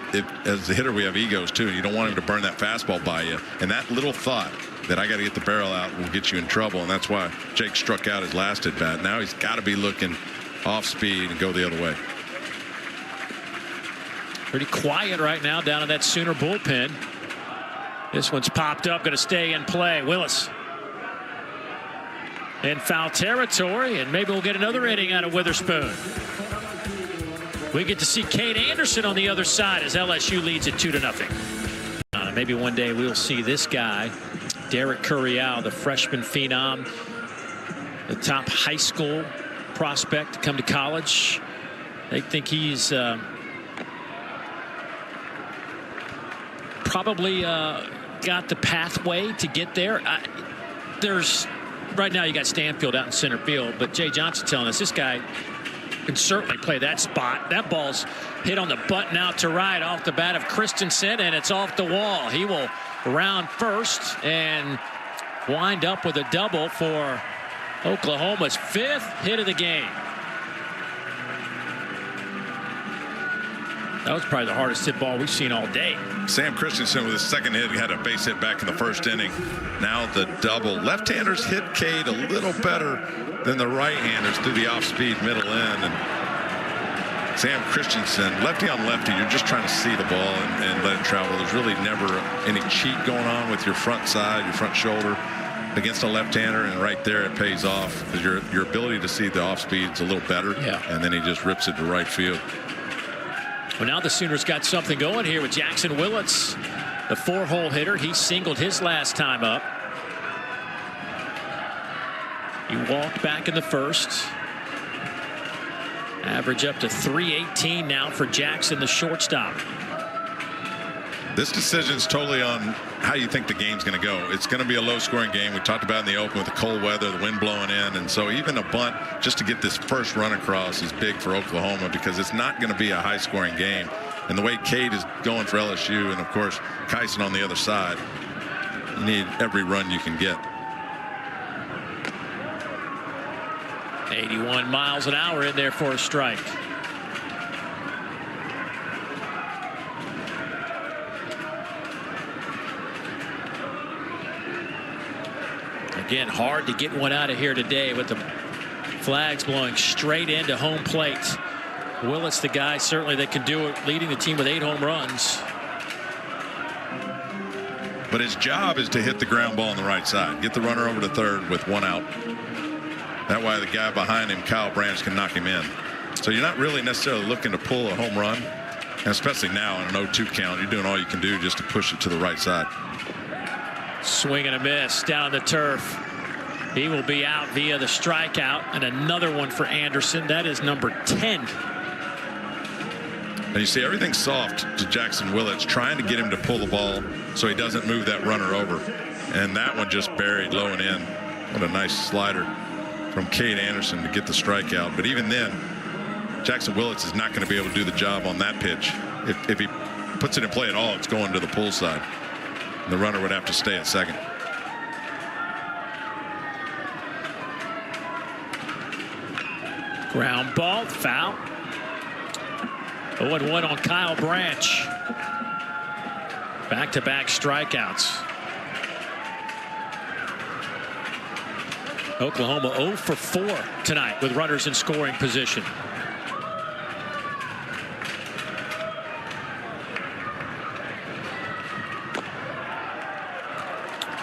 B: as a hitter we have egos too, and you don't want him to burn that fastball by you, and that little thought that I got to get the barrel out will get you in trouble. And that's why Jake struck out his last at bat. Now he's got to be looking off speed and go the other way.
A: Pretty quiet right now down in that Sooner bullpen. This one's popped up, going to stay in play. Willis in foul territory, and maybe we'll get another inning out of Witherspoon. We get to see Cade Anderson on the other side as LSU leads it 2-0. Maybe one day we'll see this guy, Derek Curriel, the freshman phenom, the top high school prospect to come to college. They think he's probably got the pathway to get there. There's right now you got Stanfield out in center field, but Jay Johnson telling us this guy can certainly play that spot. That ball's hit on the button out to right off the bat of Christensen, and it's off the wall. He will round first and wind up with a double for Oklahoma's 5th hit of the game. That was probably the hardest hit ball we've seen all day.
B: Sam Christensen with his second hit had a base hit back in the first inning. Now the double. Left-handers hit Cade a little better than the right-handers through the off-speed middle end. And Sam Christensen, lefty on lefty, you're just trying to see the ball and let it travel. There's really never any cheat going on with your front side, your front shoulder against a left-hander, and right there it pays off because your ability to see the off-speed is a little better.
A: Yeah.
B: And then he just rips it to right field.
A: Well, now the Sooners got something going here with Jackson Willits, the 4-hole hitter. He singled his last time up. He walked back in the first. Average up to 318 now for Jackson, the shortstop.
B: This decision's totally on how you think the game's going to go. It's going to be a low-scoring game. We talked about in the open with the cold weather, the wind blowing in, and so even a bunt just to get this first run across is big for Oklahoma because it's not going to be a high-scoring game. And the way Cade is going for LSU, and of course Kyson on the other side, you need every run you can get.
A: 81 miles an hour in there for a strike. Again, hard to get one out of here today with the flags blowing straight into home plate. Willits, the guy certainly that can do it, leading the team with 8 home runs.
B: But his job is to hit the ground ball on the right side, get the runner over to third with 1 out. That way the guy behind him, Kyle Branch, can knock him in. So you're not really necessarily looking to pull a home run, and especially now in an 0-2 count. You're doing all you can do just to push it to the right side.
A: Swing and a miss down the turf. He will be out via the strikeout, and another one for Anderson. That is number 10.
B: And you see everything soft to Jackson Willits, trying to get him to pull the ball so he doesn't move that runner over. And that one just buried low and in. What a nice slider from Cade Anderson to get the strikeout. But even then, Jackson Willits is not going to be able to do the job on that pitch. If he puts it in play at all, it's going to the pull side. And the runner would have to stay at second.
A: Ground ball, foul. 0-1 on Kyle Branch. Back-to-back strikeouts. Oklahoma 0 for 4 tonight with runners in scoring position.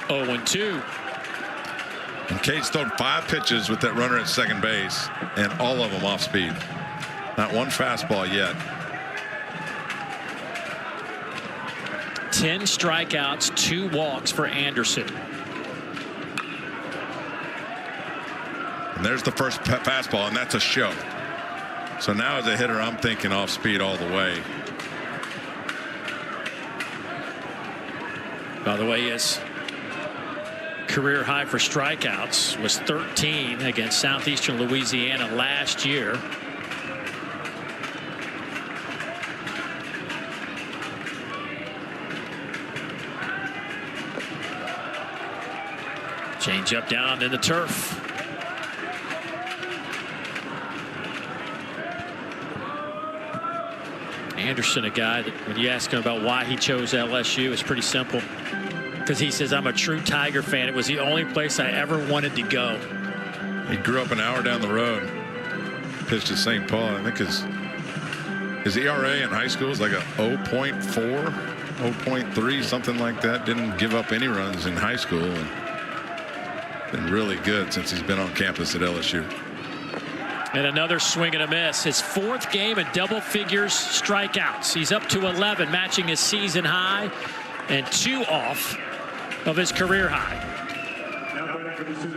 A: Oh, 2.
B: And Cade's thrown 5 pitches with that runner at second base, and all of them off speed. Not one fastball yet.
A: 10 strikeouts, 2 walks for Anderson.
B: And there's the first fastball, and that's a show. So now as a hitter, I'm thinking off speed all the way.
A: By the way, his career high for strikeouts was 13 against Southeastern Louisiana last year. Change up down in the turf. Anderson, a guy that when you ask him about why he chose LSU, it's pretty simple. Because he says, I'm a true Tiger fan. It was the only place I ever wanted to go.
B: He grew up an hour down the road. Pitched at St. Paul. I think his ERA in high school is like a 0.4, 0.3, something like that. Didn't give up any runs in high school. And been really good since he's been on campus at LSU.
A: And another swing and a miss. His 4th game in double figures strikeouts. He's up to 11, matching his season high, and 2 off of his career high.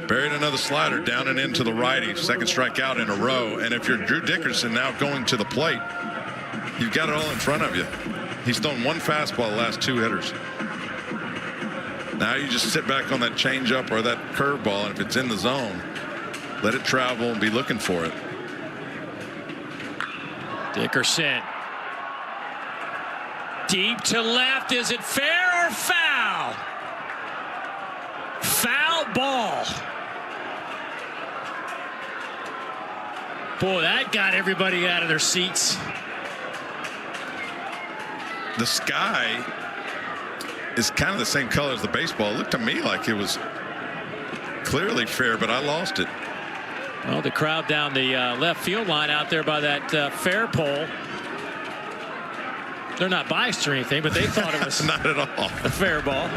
B: Buried another slider down and into the righty. Second strikeout in a row. And if you're Drew Dickerson now going to the plate, you've got it all in front of you. He's thrown 1 fastball the last 2 hitters. Now you just sit back on that changeup or that curveball, and if it's in the zone, let it travel and be looking for it.
A: Dickerson. Deep to left. Is it fair or foul? Foul ball. Boy, that got everybody out of their seats.
B: The sky is kind of the same color as the baseball. It looked to me like it was clearly fair, but I lost it.
A: Well, the crowd down the left field line out there by that fair pole. They're not biased or anything, but they thought it was
B: not at all
A: a fair ball.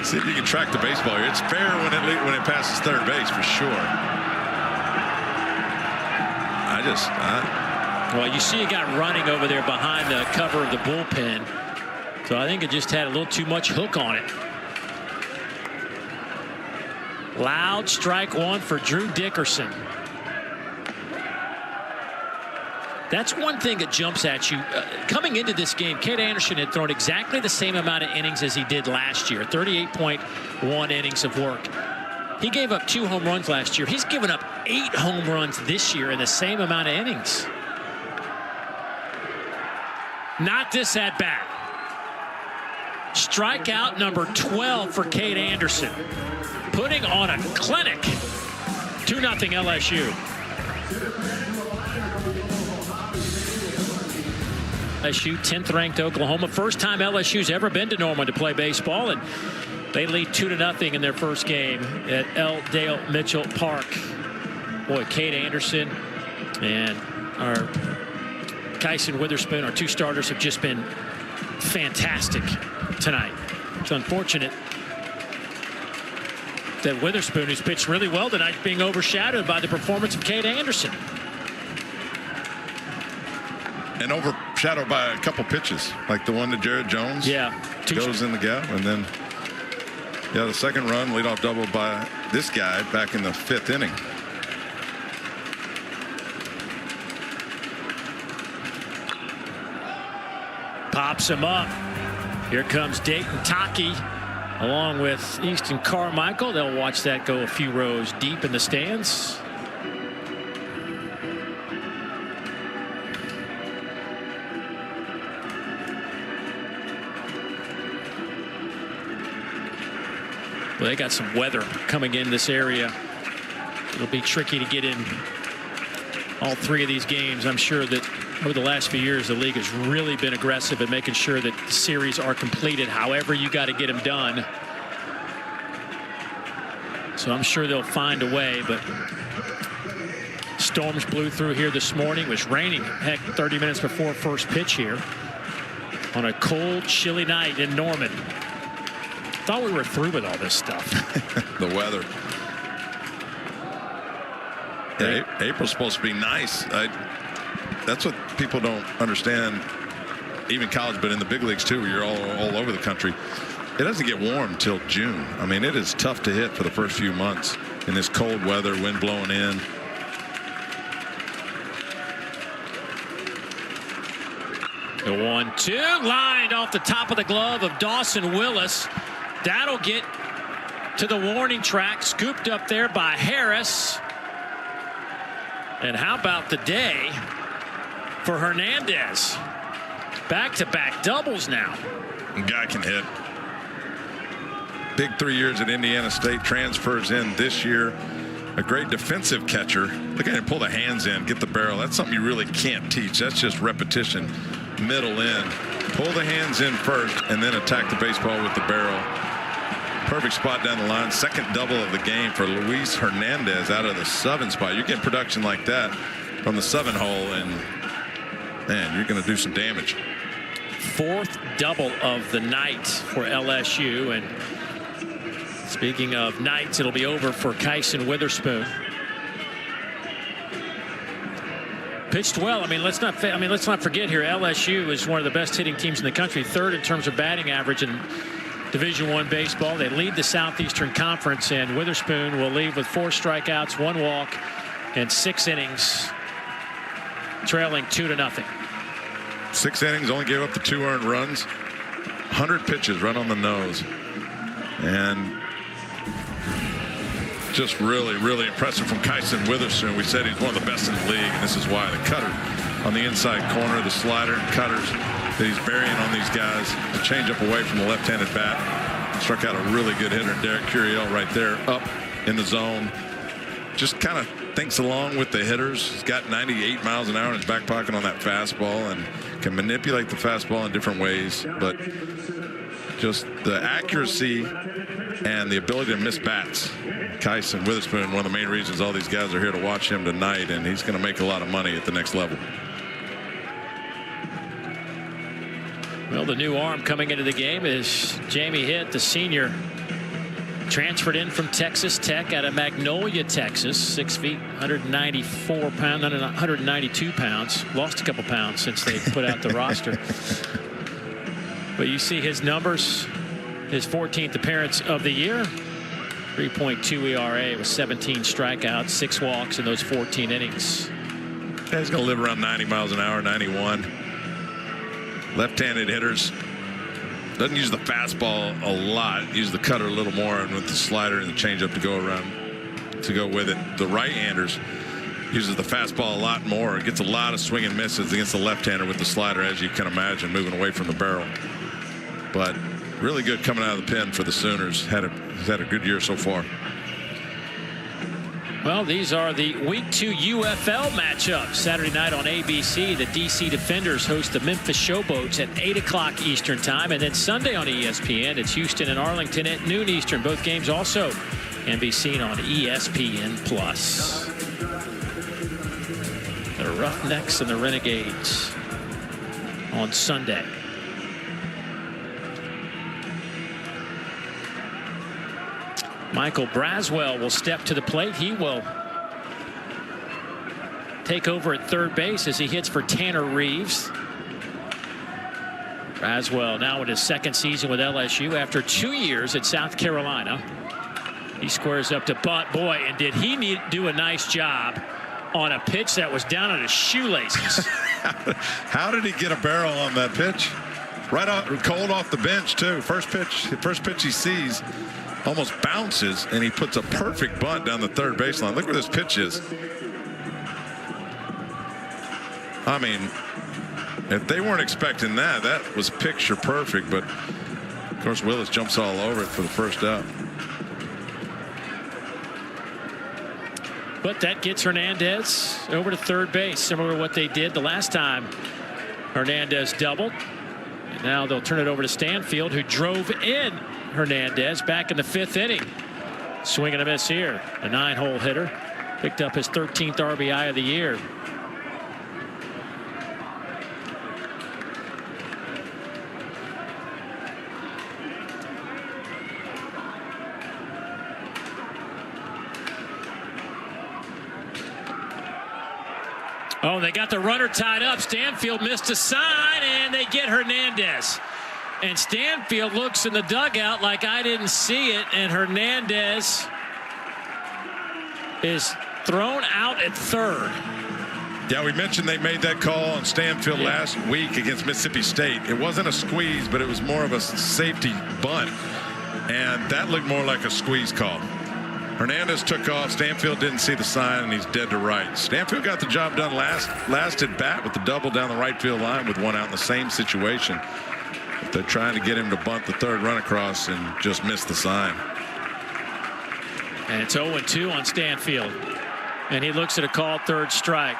B: See if you can track the baseball here. It's fair when it passes third base for sure.
A: Well, you see a guy running over there behind the cover of the bullpen. So I think it just had a little too much hook on it. Loud strike 1 for Drew Dickerson. That's one thing that jumps at you. Coming into this game, Cade Anderson had thrown exactly the same amount of innings as he did last year, 38.1 innings of work. He gave up 2 home runs last year. He's given up 8 home runs this year in the same amount of innings. Not this at bat. Strikeout number 12 for Cade Anderson. Putting on a clinic. 2-0 LSU. LSU 10th ranked Oklahoma. First time LSU's ever been to Norman to play baseball, and they lead 2-0 in their first game at L. Dale Mitchell Park. Boy, Cade Anderson and our Kyson Witherspoon, our 2 starters, have just been fantastic tonight. It's unfortunate that Witherspoon, who's pitched really well tonight, being overshadowed by the performance of Cade Anderson.
B: And overshadowed by a couple pitches, like the one to Jared Jones.
A: Yeah.
B: Goes in the gap, and then the second run, leadoff double by this guy back in the 5th inning.
A: Pops him up. Here comes Dayton Taki along with Easton Carmichael. They'll watch that go a few rows deep in the stands. Well, they got some weather coming in this area. It'll be tricky to get in all three of these games. I'm sure that over the last few years, the league has really been aggressive at making sure that the series are completed. However, you got to get them done. So I'm sure they'll find a way, but storms blew through here this morning. It was raining, heck, 30 minutes before first pitch here on a cold, chilly night in Norman. Thought we were through with all this stuff.
B: The weather. Yeah, April's supposed to be nice. That's what people don't understand. Even college, but in the big leagues too, where you're all over the country. It doesn't get warm till June. I mean, it is tough to hit for the first few months in this cold weather, wind blowing in.
A: The 1-2 lined off the top of the glove of Dawson Willis. That'll get to the warning track, scooped up there by Harris. And how about the day for Hernandez? Back-to-back doubles now.
B: Guy can hit. Big 3 years at Indiana State, transfers in this year. A great defensive catcher. Look at him pull the hands in, get the barrel. That's something you really can't teach. That's just repetition. Middle in. Pull the hands in first and then attack the baseball with the barrel. Perfect spot down the line. Second double of the game for Luis Hernandez out of the 7 spot. You get production like that from the 7 hole, and man, you're going to do some damage.
A: 4th double of the night for LSU. And speaking of nights, it'll be over for Kyson Witherspoon. Pitched well. I mean, let's not forget here. LSU is one of the best hitting teams in the country, 3rd in terms of batting average in Division I baseball. They lead the Southeastern Conference, and Witherspoon will leave with 4 strikeouts, 1 walk, and 6 innings, trailing 2-0.
B: 6 innings, only gave up the 2 earned runs. 100 pitches right on the nose, and just really impressive from Kyson Witherspoon. We said he's one of the best in the league, and this is why. The cutter on the inside corner, the slider and cutters that he's burying on these guys. The changeup away from the left-handed bat. Struck out a really good hitter, Derek Curiel, right there, up in the zone. Just kind of thinks along with the hitters. He's got 98 miles an hour in his back pocket on that fastball and can manipulate the fastball in different ways. But just the accuracy and the ability to miss bats. Kyson Witherspoon, one of the main reasons all these guys are here to watch him tonight, and he's going to make a lot of money at the next level.
A: Well, the new arm coming into the game is Jamie Hitt, the senior, transferred in from Texas Tech out of Magnolia, Texas. 6 feet, 194 pounds, 192 pounds. Lost a couple pounds since they put out the roster. But you see his numbers, his 14th appearance of the year. 3.2 ERA with 17 strikeouts, 6 walks in those 14 innings.
B: Yeah, he's going to live around 90 miles an hour, 91. Left-handed hitters. Doesn't use the fastball a lot. Use the cutter a little more, and with the slider and the changeup to go around to go with it. The right-handers uses the fastball a lot more. Gets a lot of swing and misses against the left-hander with the slider, as you can imagine, moving away from the barrel. But really good coming out of the pen for the Sooners. He's had a good year so far.
A: Well, these are the Week 2 UFL matchups. Saturday night on ABC, the DC Defenders host the Memphis Showboats at 8 o'clock Eastern Time. And then Sunday on ESPN, it's Houston and Arlington at noon Eastern. Both games also can be seen on ESPN+. The Roughnecks and the Renegades on Sunday. Michael Braswell will step to the plate. He will take over at third base as he hits for Tanner Reeves. Braswell now in his 2nd season with LSU after 2 years at South Carolina. He squares up to bunt. Boy, and did he do a nice job on a pitch that was down at his shoelaces.
B: How did he get a barrel on that pitch? Right off, cold off the bench too. First pitch he sees. Almost bounces, and he puts a perfect bunt down the third baseline. Look where this pitch is. I mean, if they weren't expecting that, that was picture perfect. But of course, Willis jumps all over it for the first out.
A: But that gets Hernandez over to third base, similar to what they did the last time Hernandez doubled. And now they'll turn it over to Stanfield, who drove in Hernandez back in the 5th inning. Swing and a miss here. A 9-hole hitter. Picked up his 13th RBI of the year. Oh, they got the runner tied up. Stanfield missed a sign, and they get Hernandez. And Stanfield looks in the dugout like I didn't see it, and Hernandez is thrown out at third.
B: Yeah, we mentioned they made that call on Stanfield last week against Mississippi State. It wasn't a squeeze, but it was more of a safety bunt. And that looked more like a squeeze call. Hernandez took off. Stanfield didn't see the sign, and he's dead to right. Stanfield got the job done last at bat with the double down the right field line with one out in the same situation. But they're trying to get him to bunt the third run across and just missed the sign.
A: And it's 0-2 on Stanfield. And he looks at a called third strike.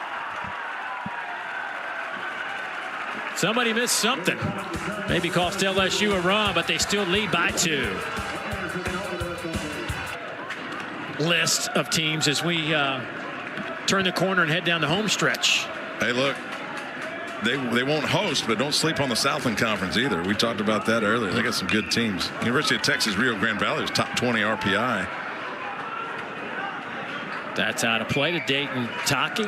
A: Somebody missed something. Maybe cost LSU a run, but they still lead by 2. List of teams as we turn the corner and head down the home stretch.
B: Hey, look, they won't host, but don't sleep on the Southland Conference either. We talked about that earlier. They got some good teams. University of Texas Rio Grande Valley is top 20 RPI.
A: That's out of play to Dayton Taki.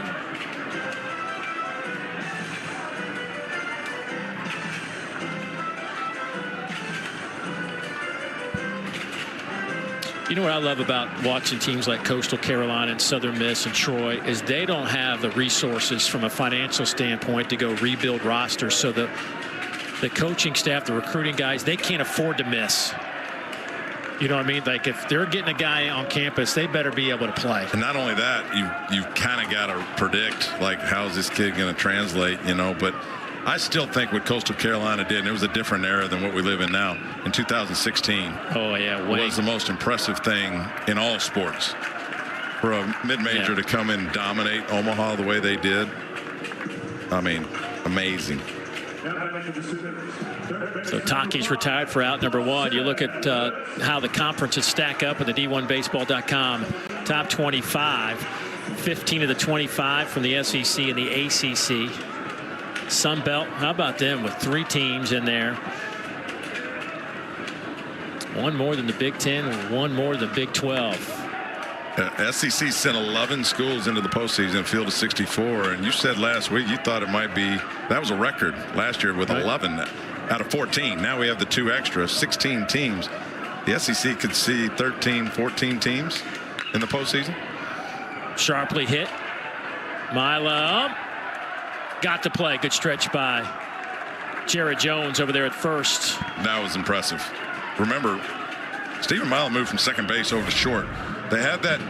A: You know what I love about watching teams like Coastal Carolina and Southern Miss and Troy is they don't have the resources from a financial standpoint to go rebuild rosters. So the coaching staff, the recruiting guys, they can't afford to miss. You know what I mean? Like if they're getting a guy on campus, they better be able to play.
B: And not only that, you've kind of got to predict, like, how's this kid going to translate, you know, but I still think what Coastal Carolina did, and it was a different era than what we live in now, in 2016.
A: Oh, yeah.
B: Was the most impressive thing in all sports. For a mid-major to come and dominate Omaha the way they did, I mean, amazing.
A: So Taki's retired for out number 1. You look at how the conferences stack up at the D1Baseball.com top 25. 15 of the 25 from the SEC and the ACC. Sun Belt, how about them with 3 teams in there? 1 more than the Big Ten and 1 more than the Big 12.
B: SEC sent 11 schools into the postseason, field of 64, and you said last week you thought it might be, that was a record last year with 11 out of 14. Now we have the 2 extra, 16 teams. The SEC could see 13, 14 teams in the postseason.
A: Sharply hit. Mila got the play. Good stretch by Jared Jones over there at first.
B: That was impressive. Remember, Stephen Mila moved from second base over to short. They had that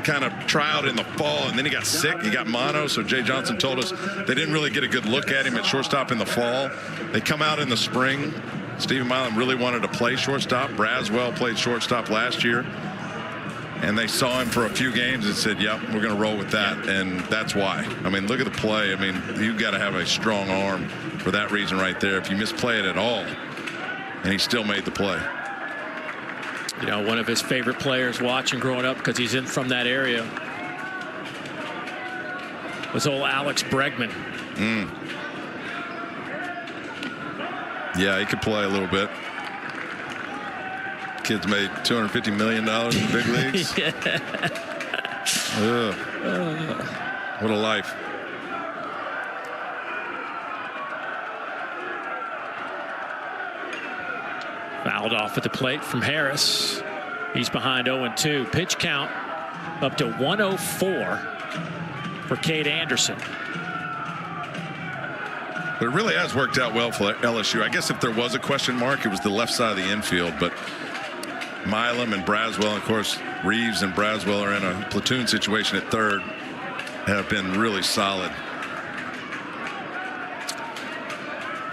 B: kind of tryout in the fall, and then he got sick. He got mono, so Jay Johnson told us they didn't really get a good look at him at shortstop in the fall. They come out in the spring. Stephen Mila really wanted to play shortstop. Braswell played shortstop last year. And they saw him for a few games and said, yep, we're going to roll with that. And that's why. I mean, look at the play. I mean, you've got to have a strong arm for that reason right there. If you misplay it at all, and he still made the play.
A: You know, one of his favorite players watching growing up, because he's in from that area, was old Alex Bregman.
B: Yeah, he could play a little bit. Kid's made $250 million in the big leagues. What a life.
A: Fouled off at the plate from Harris. He's behind 0-2. Pitch count up to 104 for Cade Anderson.
B: But it really has worked out well for LSU. I guess if there was a question mark, it was the left side of the infield. But Milam and Braswell, and of course, Reeves and Braswell are in a platoon situation at third, have been really solid.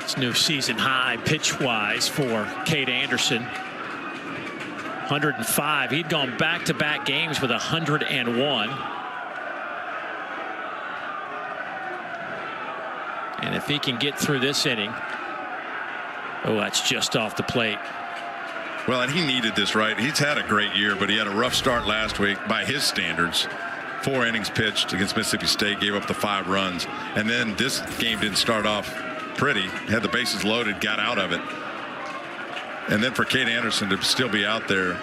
A: It's new season high pitch-wise for Cade Anderson. 105. He'd gone back-to-back games with 101. And if he can get through this inning, oh, that's just off the plate.
B: Well, and he needed this, right? He's had a great year, but he had a rough start last week by his standards. 4 innings pitched against Mississippi State, gave up the 5 runs. And then this game didn't start off pretty. Had the bases loaded, got out of it. And then for Cade Anderson to still be out there.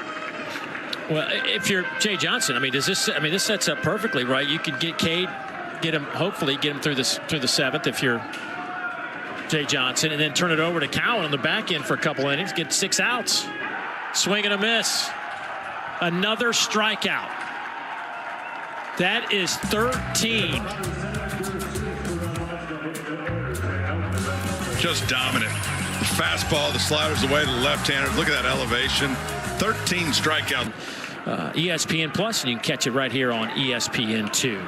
A: Well, if you're Jay Johnson, this sets up perfectly, right? You could get Cade, hopefully get him through the 7th if you're Jay Johnson, and then turn it over to Cowan on the back end for a couple innings, get 6 outs. Swing and a miss. Another strikeout. That is 13.
B: Just dominant. The fastball, the sliders away to the left-handers. Look at that elevation. 13 strikeout.
A: ESPN Plus, and you can catch it right here on ESPN2.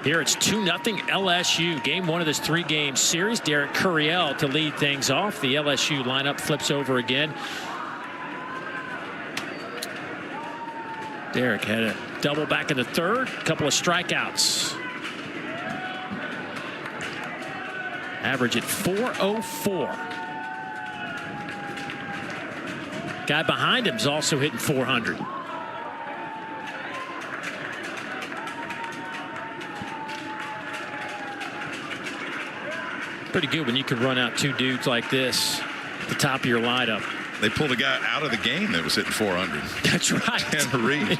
A: Here it's 2-0 LSU. Game 1 of this 3-game series. Derek Curiel to lead things off. The LSU lineup flips over again. Derek had a double back in the 3rd. A couple of strikeouts. Average at 404. Guy behind him is also hitting 400. Pretty good when you can run out 2 dudes like this at the top of your lineup.
B: They pulled a guy out of the game that was hitting 400.
A: That's right.
B: Tanner Reed.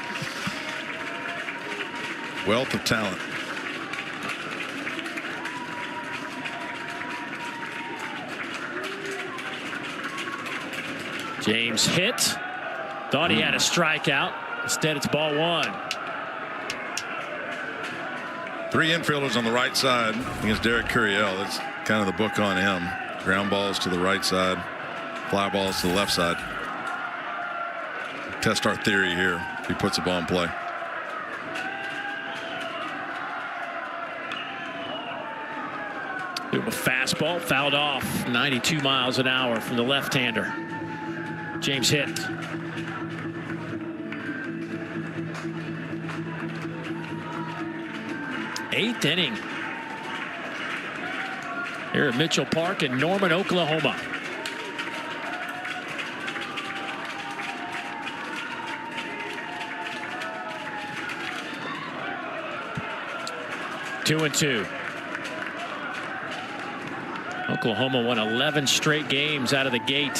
B: Wealth of talent.
A: James hit. Thought he had a strikeout. Instead, it's ball 1.
B: 3 infielders on the right side against Derek Curiel. That's kind of the book on him. Ground balls to the right side, fly balls to the left side. Test our theory here. If he puts the ball in play.
A: A fastball fouled off 92 miles an hour from the left-hander. James hit. Eighth inning here at Mitchell Park in Norman, Oklahoma. Two and two. Oklahoma won 11 straight games out of the gate.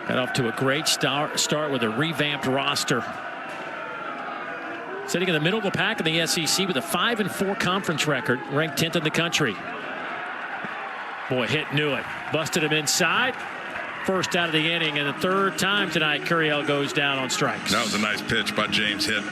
A: Got off to a great start with a revamped roster. Sitting in the middle of the pack in the SEC with a 5-4 conference record, ranked 10th in the country. Boy, hit knew it. Busted him inside. First out of the inning, and the 3rd time tonight, Curiel goes down on strikes.
B: That was a nice pitch by James Hitt.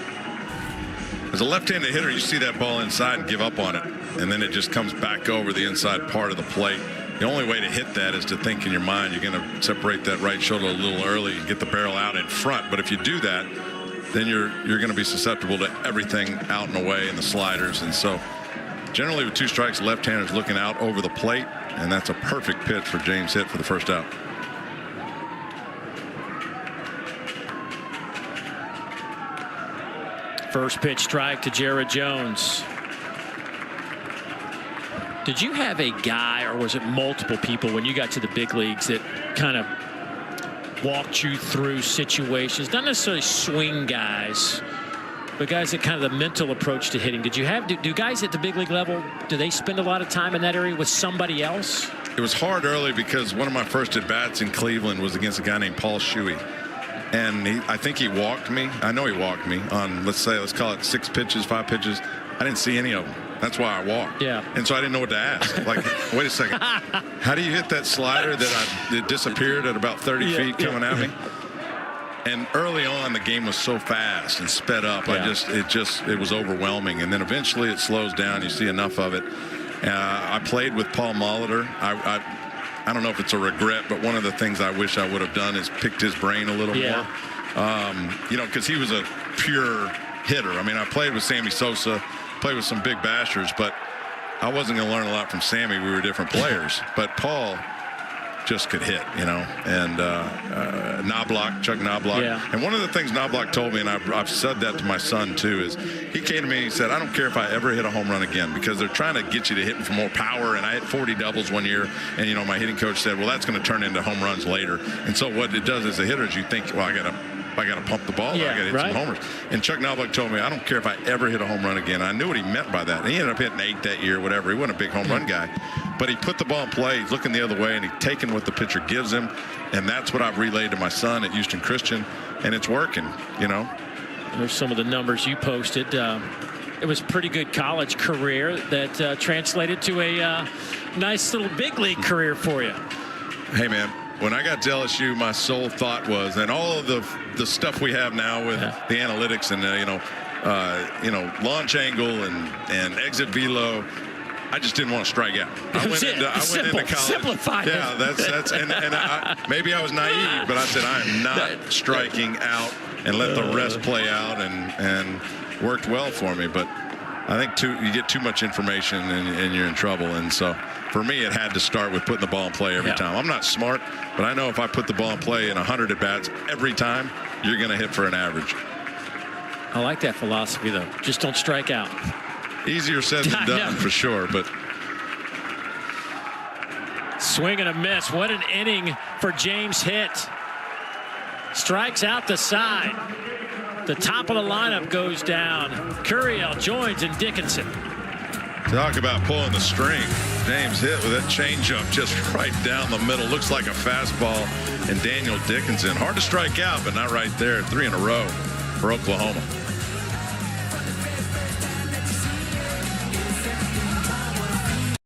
B: As a left-handed hitter, you see that ball inside and give up on it, and then it just comes back over the inside part of the plate. The only way to hit that is to think in your mind you're going to separate that right shoulder a little early and get the barrel out in front. But if you do that, then you're going to be susceptible to everything out and away and the sliders. And so generally with 2 strikes, left-handers looking out over the plate, and that's a perfect pitch for James Hitt for the first out.
A: First pitch strike to Jared Jones. Did you have a guy, or was it multiple people when you got to the big leagues, that kind of walked you through situations, not necessarily swing guys, but guys that kind of the mental approach to hitting? Did you have, do guys at the big league level, do they spend a lot of time in that area with somebody else?
B: It was hard early because one of my first at-bats in Cleveland was against a guy named Paul Shuey. And I think he walked me. I know he walked me on, let's call it 6 pitches, 5 pitches. I didn't see any of them. That's why I walked.
A: Yeah.
B: And so I didn't know what to ask. Like, wait a second. How do you hit that slider that disappeared at about 30 feet coming at me? And early on, the game was so fast and sped up.
A: Yeah.
B: It was overwhelming. And then eventually it slows down. You see enough of it. I played with Paul Molitor. I don't know if it's a regret, but one of the things I wish I would have done is picked his brain a little more. Because he was a pure hitter. I mean, I played with Sammy Sosa, played with some big bashers, but I wasn't going to learn a lot from Sammy. We were different players, but Paul just could hit, you know, and Chuck Knobloch.
A: Yeah.
B: And one of the things Knobloch told me, and I've said that to my son too, is he came to me and he said, I don't care if I ever hit a home run again, because they're trying to get you to hitting for more power. And I hit 40 doubles one year, and, you know, my hitting coach said, well, that's going to turn into home runs later. And so what it does as a hitter is you think, well, I got to pump the ball.
A: Yeah,
B: I got to hit some homers. And Chuck Knobloch told me, I don't care if I ever hit a home run again. I knew what he meant by that. And he ended up hitting 8 that year, whatever. He wasn't a big home run guy. But he put the ball in play, he's looking the other way, and he's taking what the pitcher gives him. And that's what I've relayed to my son at Houston Christian. And it's working, you know.
A: There's some of the numbers you posted. It was a pretty good college career that translated to a nice little big league career for you.
B: Hey, man. When I got to LSU, my sole thought was, and all of the stuff we have now with the analytics and launch angle and exit velo, I just didn't want to strike out. I went into college.
A: Simplify it.
B: Yeah, that's maybe I was naive, but I said I am not striking out, and let the rest play out, and worked well for me. But I think you get too much information and you're in trouble. And so for me, it had to start with putting the ball in play every time. I'm not smart, but I know if I put the ball in play in 100 at bats every time, you're going to hit for an average.
A: I like that philosophy, though. Just don't strike out.
B: Easier said than done, for sure. But
A: swing and a miss. What an inning for James Hitt. Strikes out the side. The top of the lineup goes down. Curiel joins in Dickinson.
B: Talk about pulling the string. James Hitt with that changeup just right down the middle. Looks like a fastball. And Daniel Dickinson. Hard to strike out, but not right there. 3 in a row for Oklahoma.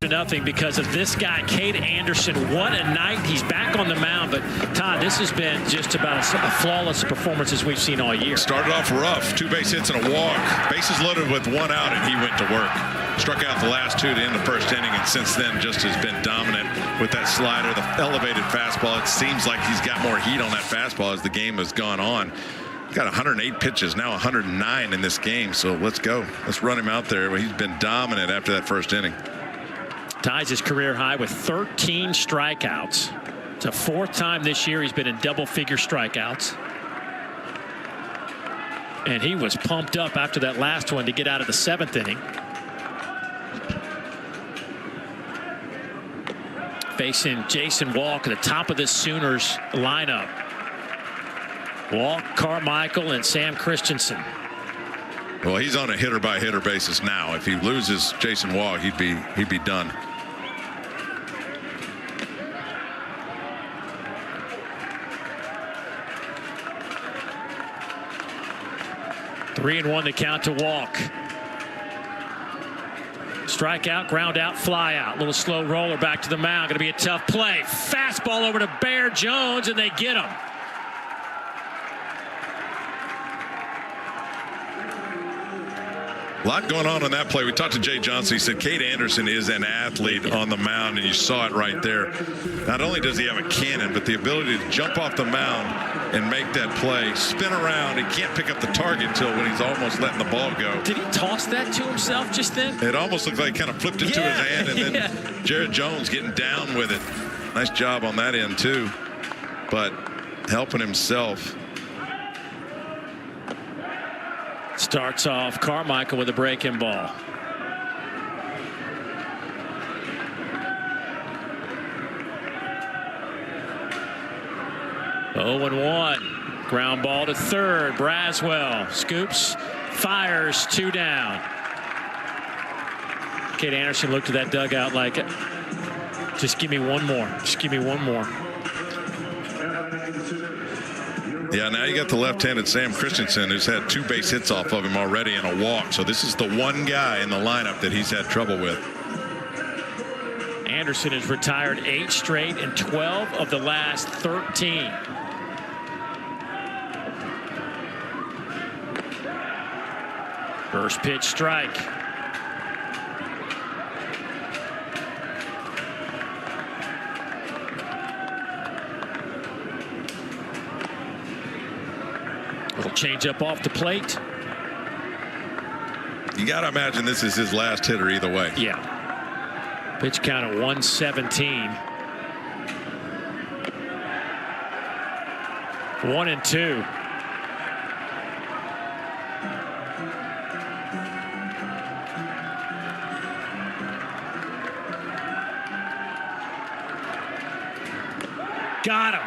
A: Nothing because of this guy, Cade Anderson. What a night. He's back on the mound. But, Todd, this has been just about a flawless performance as we've seen all year.
B: Started off rough. 2 base hits and a walk. Bases loaded with 1 out, and he went to work. Struck out the last 2 to end the first inning, and since then just has been dominant with that slider, the elevated fastball. It seems like he's got more heat on that fastball as the game has gone on. Got 108 pitches, now 109 in this game. So let's go. Let's run him out there. He's been dominant after that first inning.
A: Ties his career high with 13 strikeouts. It's the 4th time this year he's been in double-figure strikeouts. And he was pumped up after that last one to get out of the 7th inning. Facing Jason Walk at the top of this Sooners lineup. Walk, Carmichael, and Sam Christensen.
B: Well, he's on a hitter-by-hitter basis now. If he loses Jason Walk, he'd be done.
A: Three and 1 to count to Walk. Strikeout, ground out, fly out. Little slow roller back to the mound. Going to be a tough play. Fastball over to Bear Jones, and they get him.
B: A lot going on that play. We talked to Jay Johnson. He said Cade Anderson is an athlete on the mound, and you saw it right there. Not only does he have a cannon, but the ability to jump off the mound and make that play, spin around. He can't pick up the target until when he's almost letting the ball go.
A: Did he toss that to himself just then?
B: It almost looked like he kind of flipped it to his hand, and then Jared Jones getting down with it. Nice job on that end, too. But helping himself.
A: Starts off Carmichael with a breaking ball. Oh, and 1. Ground ball to third. Braswell scoops, fires, 2 down. Cade Anderson looked at that dugout like, just give me one more. Just give me one more.
B: Yeah, now you got the left-handed Sam Christensen, who's had 2 base hits off of him already and a walk. So this is the one guy in the lineup that he's had trouble with.
A: Anderson has retired 8 straight and 12 of the last 13. First pitch strike. Little change up off the plate.
B: You got to imagine this is his last hitter either way.
A: Yeah. Pitch count of 117. 1-2. Got him.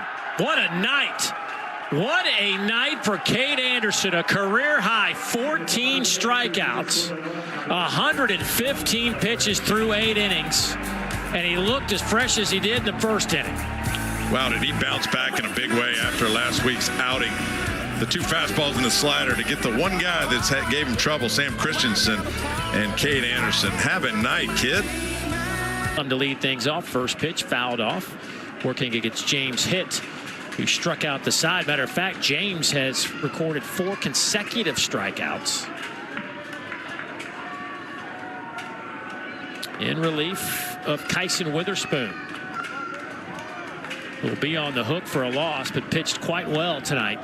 A: What a night. What a night for Cade Anderson. A career high 14 strikeouts, 115 pitches through 8 innings, and he looked as fresh as he did in the first inning.
B: Wow, did he bounce back in a big way after last week's outing? The 2 fastballs and the slider to get the one guy that's gave him trouble, Sam Christensen and Cade Anderson. Have a night, kid.
A: To lead things off, first pitch fouled off, working against James Hitt, who struck out the side. Matter of fact, James has recorded 4 consecutive strikeouts. In relief of Kyson Witherspoon, who will be on the hook for a loss, but pitched quite well tonight.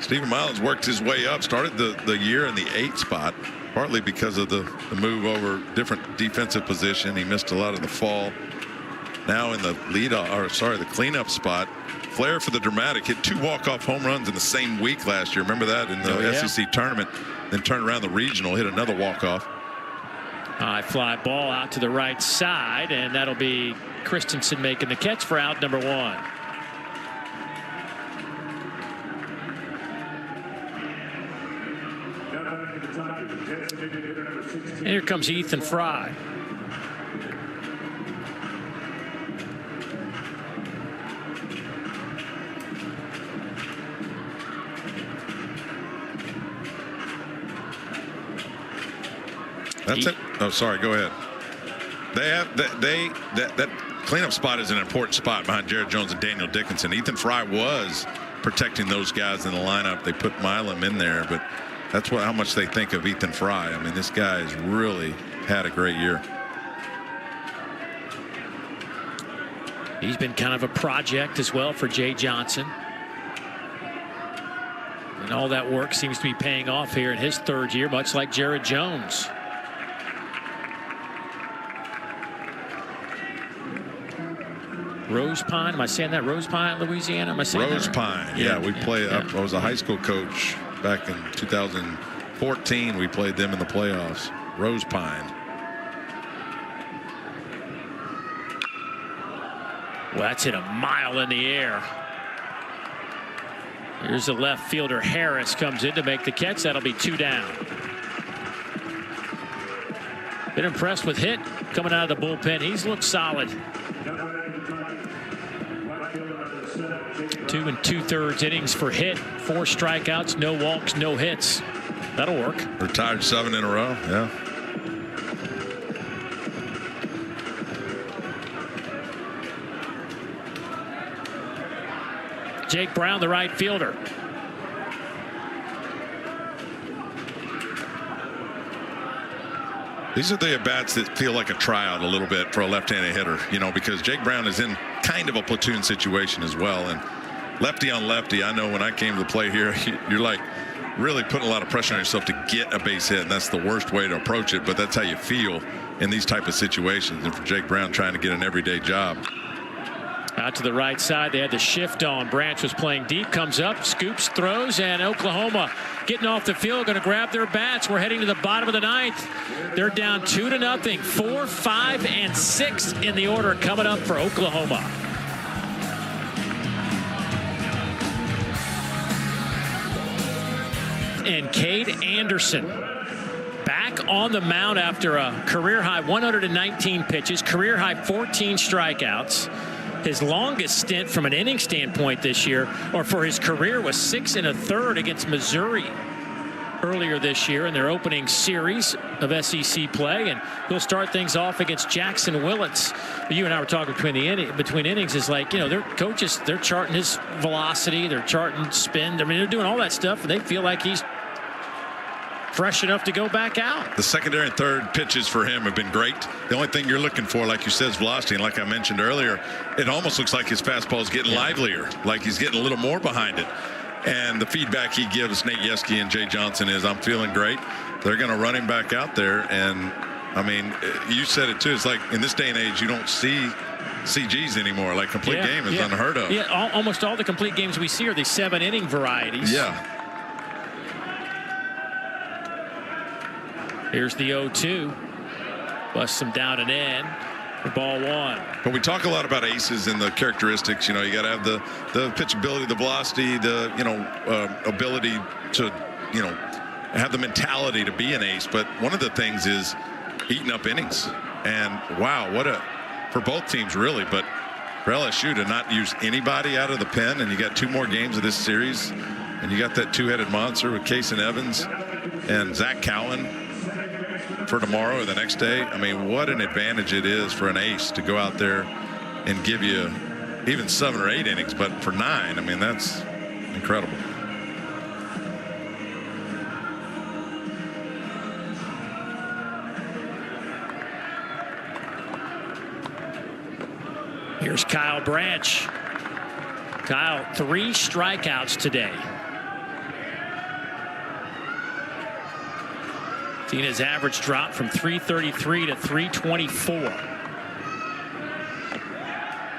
B: Stephen Miles worked his way up, started the year in the 8th spot, partly because of the move over different defensive position. He missed a lot of the fall. Now in the the cleanup spot. Flair for the dramatic, hit 2 walk-off home runs in the same week last year. Remember that in the SEC tournament? Then turned around the regional, hit another walk-off.
A: High fly ball out to the right side, and that'll be Christensen making the catch for out number 1. And here comes Ethan Fry.
B: That's it. Oh, sorry. Go ahead. They have that cleanup spot is an important spot behind Jared Jones and Daniel Dickinson. Ethan Fry was protecting those guys in the lineup. They put Milam in there, but that's how much they think of Ethan Fry. I mean, this guy has really had a great year.
A: He's been kind of a project as well for Jay Johnson. And all that work seems to be paying off here in his 3rd year, much like Jared Jones. Rose Pine, am I saying that? Rose Pine, Louisiana? Am I saying
B: Rose
A: that right?
B: Pine, yeah, we play up. I was a high school coach back in 2014. We played them in the playoffs. Rose Pine.
A: Well, that's hit a mile in the air. Here's the left fielder Harris, comes in to make the catch. That'll be 2 down. Been impressed with Hitt coming out of the bullpen. He's looked solid. 2 2/3 innings for Hitt. 4 strikeouts, no walks, no hits. That'll work.
B: Retired 7 in a row. Yeah.
A: Jake Brown, the right fielder.
B: These are the at-bats that feel like a tryout a little bit for a left-handed hitter, you know, because Jake Brown is in kind of a platoon situation as well. And lefty on lefty, I know when I came to the plate here, you're like really putting a lot of pressure on yourself to get a base hit, and that's the worst way to approach it, but that's how you feel in these type of situations. And for Jake Brown trying to get an everyday job.
A: Out to the right side, they had the shift on. Branch was playing deep, comes up, scoops, throws, and Oklahoma getting off the field, going to grab their bats. We're heading to the bottom of the 9th. They're down 2-0. 4, 5, and 6 in the order coming up for Oklahoma. And Cade Anderson back on the mound after a career-high 119 pitches, career-high 14 strikeouts. His longest stint from an inning standpoint this year, or for his career, was 6 1/3 against Missouri earlier this year in their opening series of SEC play, and he'll start things off against Jackson Willits. You and I were talking between innings, is like, you know, their coaches, they're charting his velocity, they're charting spin. I mean, they're doing all that stuff, and they feel like he's fresh enough to go back out.
B: The secondary and third pitches for him have been great. The only thing you're looking for, like you said, is velocity. And like I mentioned earlier, it almost looks like his fastball is getting livelier, like he's getting a little more behind it. And the feedback he gives Nate Yeske and Jay Johnson is, I'm feeling great. They're going to run him back out there. And, I mean, you said it, too. It's like in this day and age, you don't see CGs anymore. Like, complete game is unheard of.
A: Yeah, almost all the complete games we see are the 7-inning varieties.
B: Yeah.
A: Here's the 0-2. Busts him down and in. Ball one.
B: But we talk a lot about aces and the characteristics. You know, you got to have the pitchability, the velocity, the ability to have the mentality to be an ace. But one of the things is eating up innings. And wow, for both teams really. But for LSU to not use anybody out of the pen, and you got 2 more games of this series, and you got that 2-headed monster with Case and Evans and Zach Cowan for tomorrow or the next day. I mean, what an advantage it is for an ace to go out there and give you even 7 or 8 innings, but for 9, I mean, that's incredible.
A: Here's Kyle Branch. Kyle, 3 strikeouts today. Seen his average drop from 333 to 324.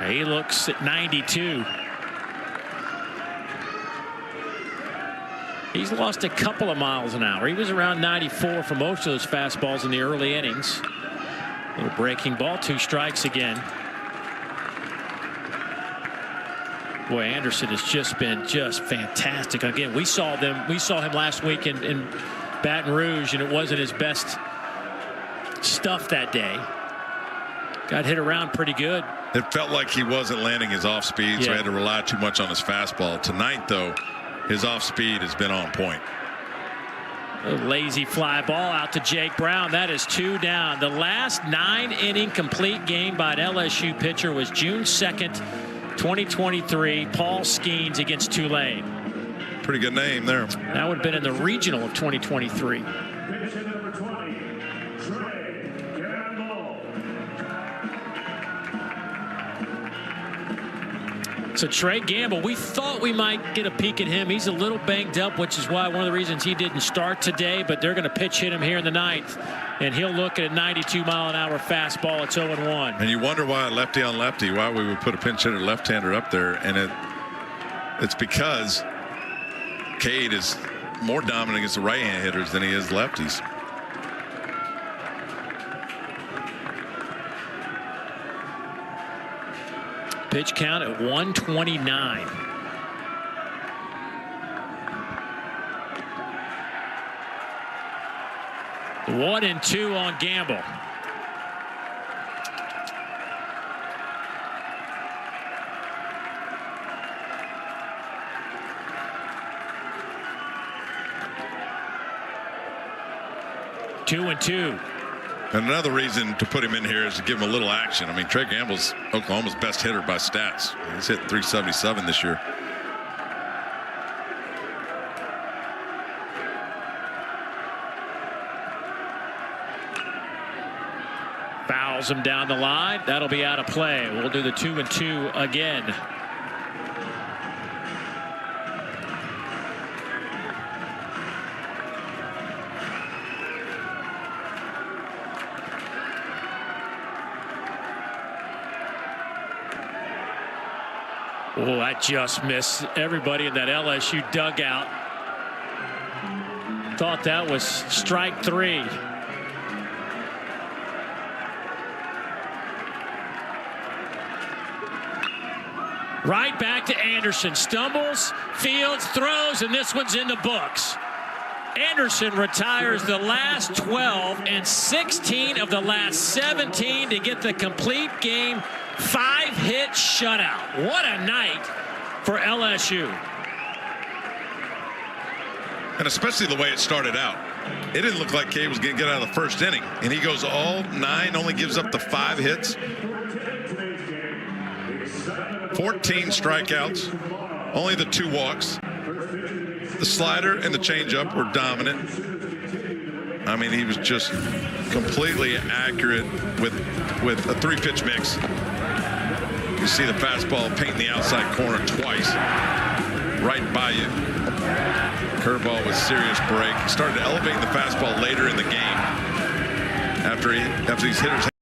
A: He looks at 92. He's lost a couple of miles an hour. He was around 94 for most of those fastballs in the early innings. Little breaking ball, 2 strikes again. Boy, Anderson has just been fantastic. Again, we saw him last week in Baton Rouge, and it wasn't his best stuff that day. Got hit around pretty good.
B: It felt like he wasn't landing his off speed, so he had to rely too much on his fastball. Tonight, though, his off speed has been on point.
A: A lazy fly ball out to Jake Brown. That is 2 down. The last 9-inning complete game by an LSU pitcher was June 2nd, 2023. Paul Skeens against Tulane.
B: Pretty good name there.
A: That would have been in the regional of 2023. So Trey Gamble, we thought we might get a peek at him. He's a little banged up, which is why one of the reasons he didn't start today, but they're going to pitch hit him here in the 9th, and he'll look at a 92-mile-an-hour fastball. It's 0-1.
B: And you wonder why lefty on lefty, why we would put a pinch hitter left-hander up there, and it's because Cade is more dominant against the right-hand hitters than he is lefties.
A: Pitch count at 129. The 1-2 on Gamble. Two and two.
B: And another reason to put him in here is to give him a little action. I mean, Trey Gamble's Oklahoma's best hitter by stats. He's hit 377 this year.
A: Fouls him down the line. That'll be out of play. We'll do the 2-2 again. Oh, I just missed everybody in that LSU dugout. Thought that was strike 3. Right back to Anderson. Stumbles, fields, throws, and this one's in the books. Anderson retires the last 12 and 16 of the last 17 to get the complete game 5-hit shutout. What a night for LSU.
B: And especially the way it started out. It didn't look like Cade was going to get out of the first inning. And he goes all 9, only gives up the 5 hits. 14 strikeouts, only the 2 walks. The slider and the changeup were dominant. I mean, he was just completely accurate with a 3-pitch mix. You see the fastball painting the outside corner twice. right by you. Curveball with serious break. He started elevating the fastball later in the game after these hitters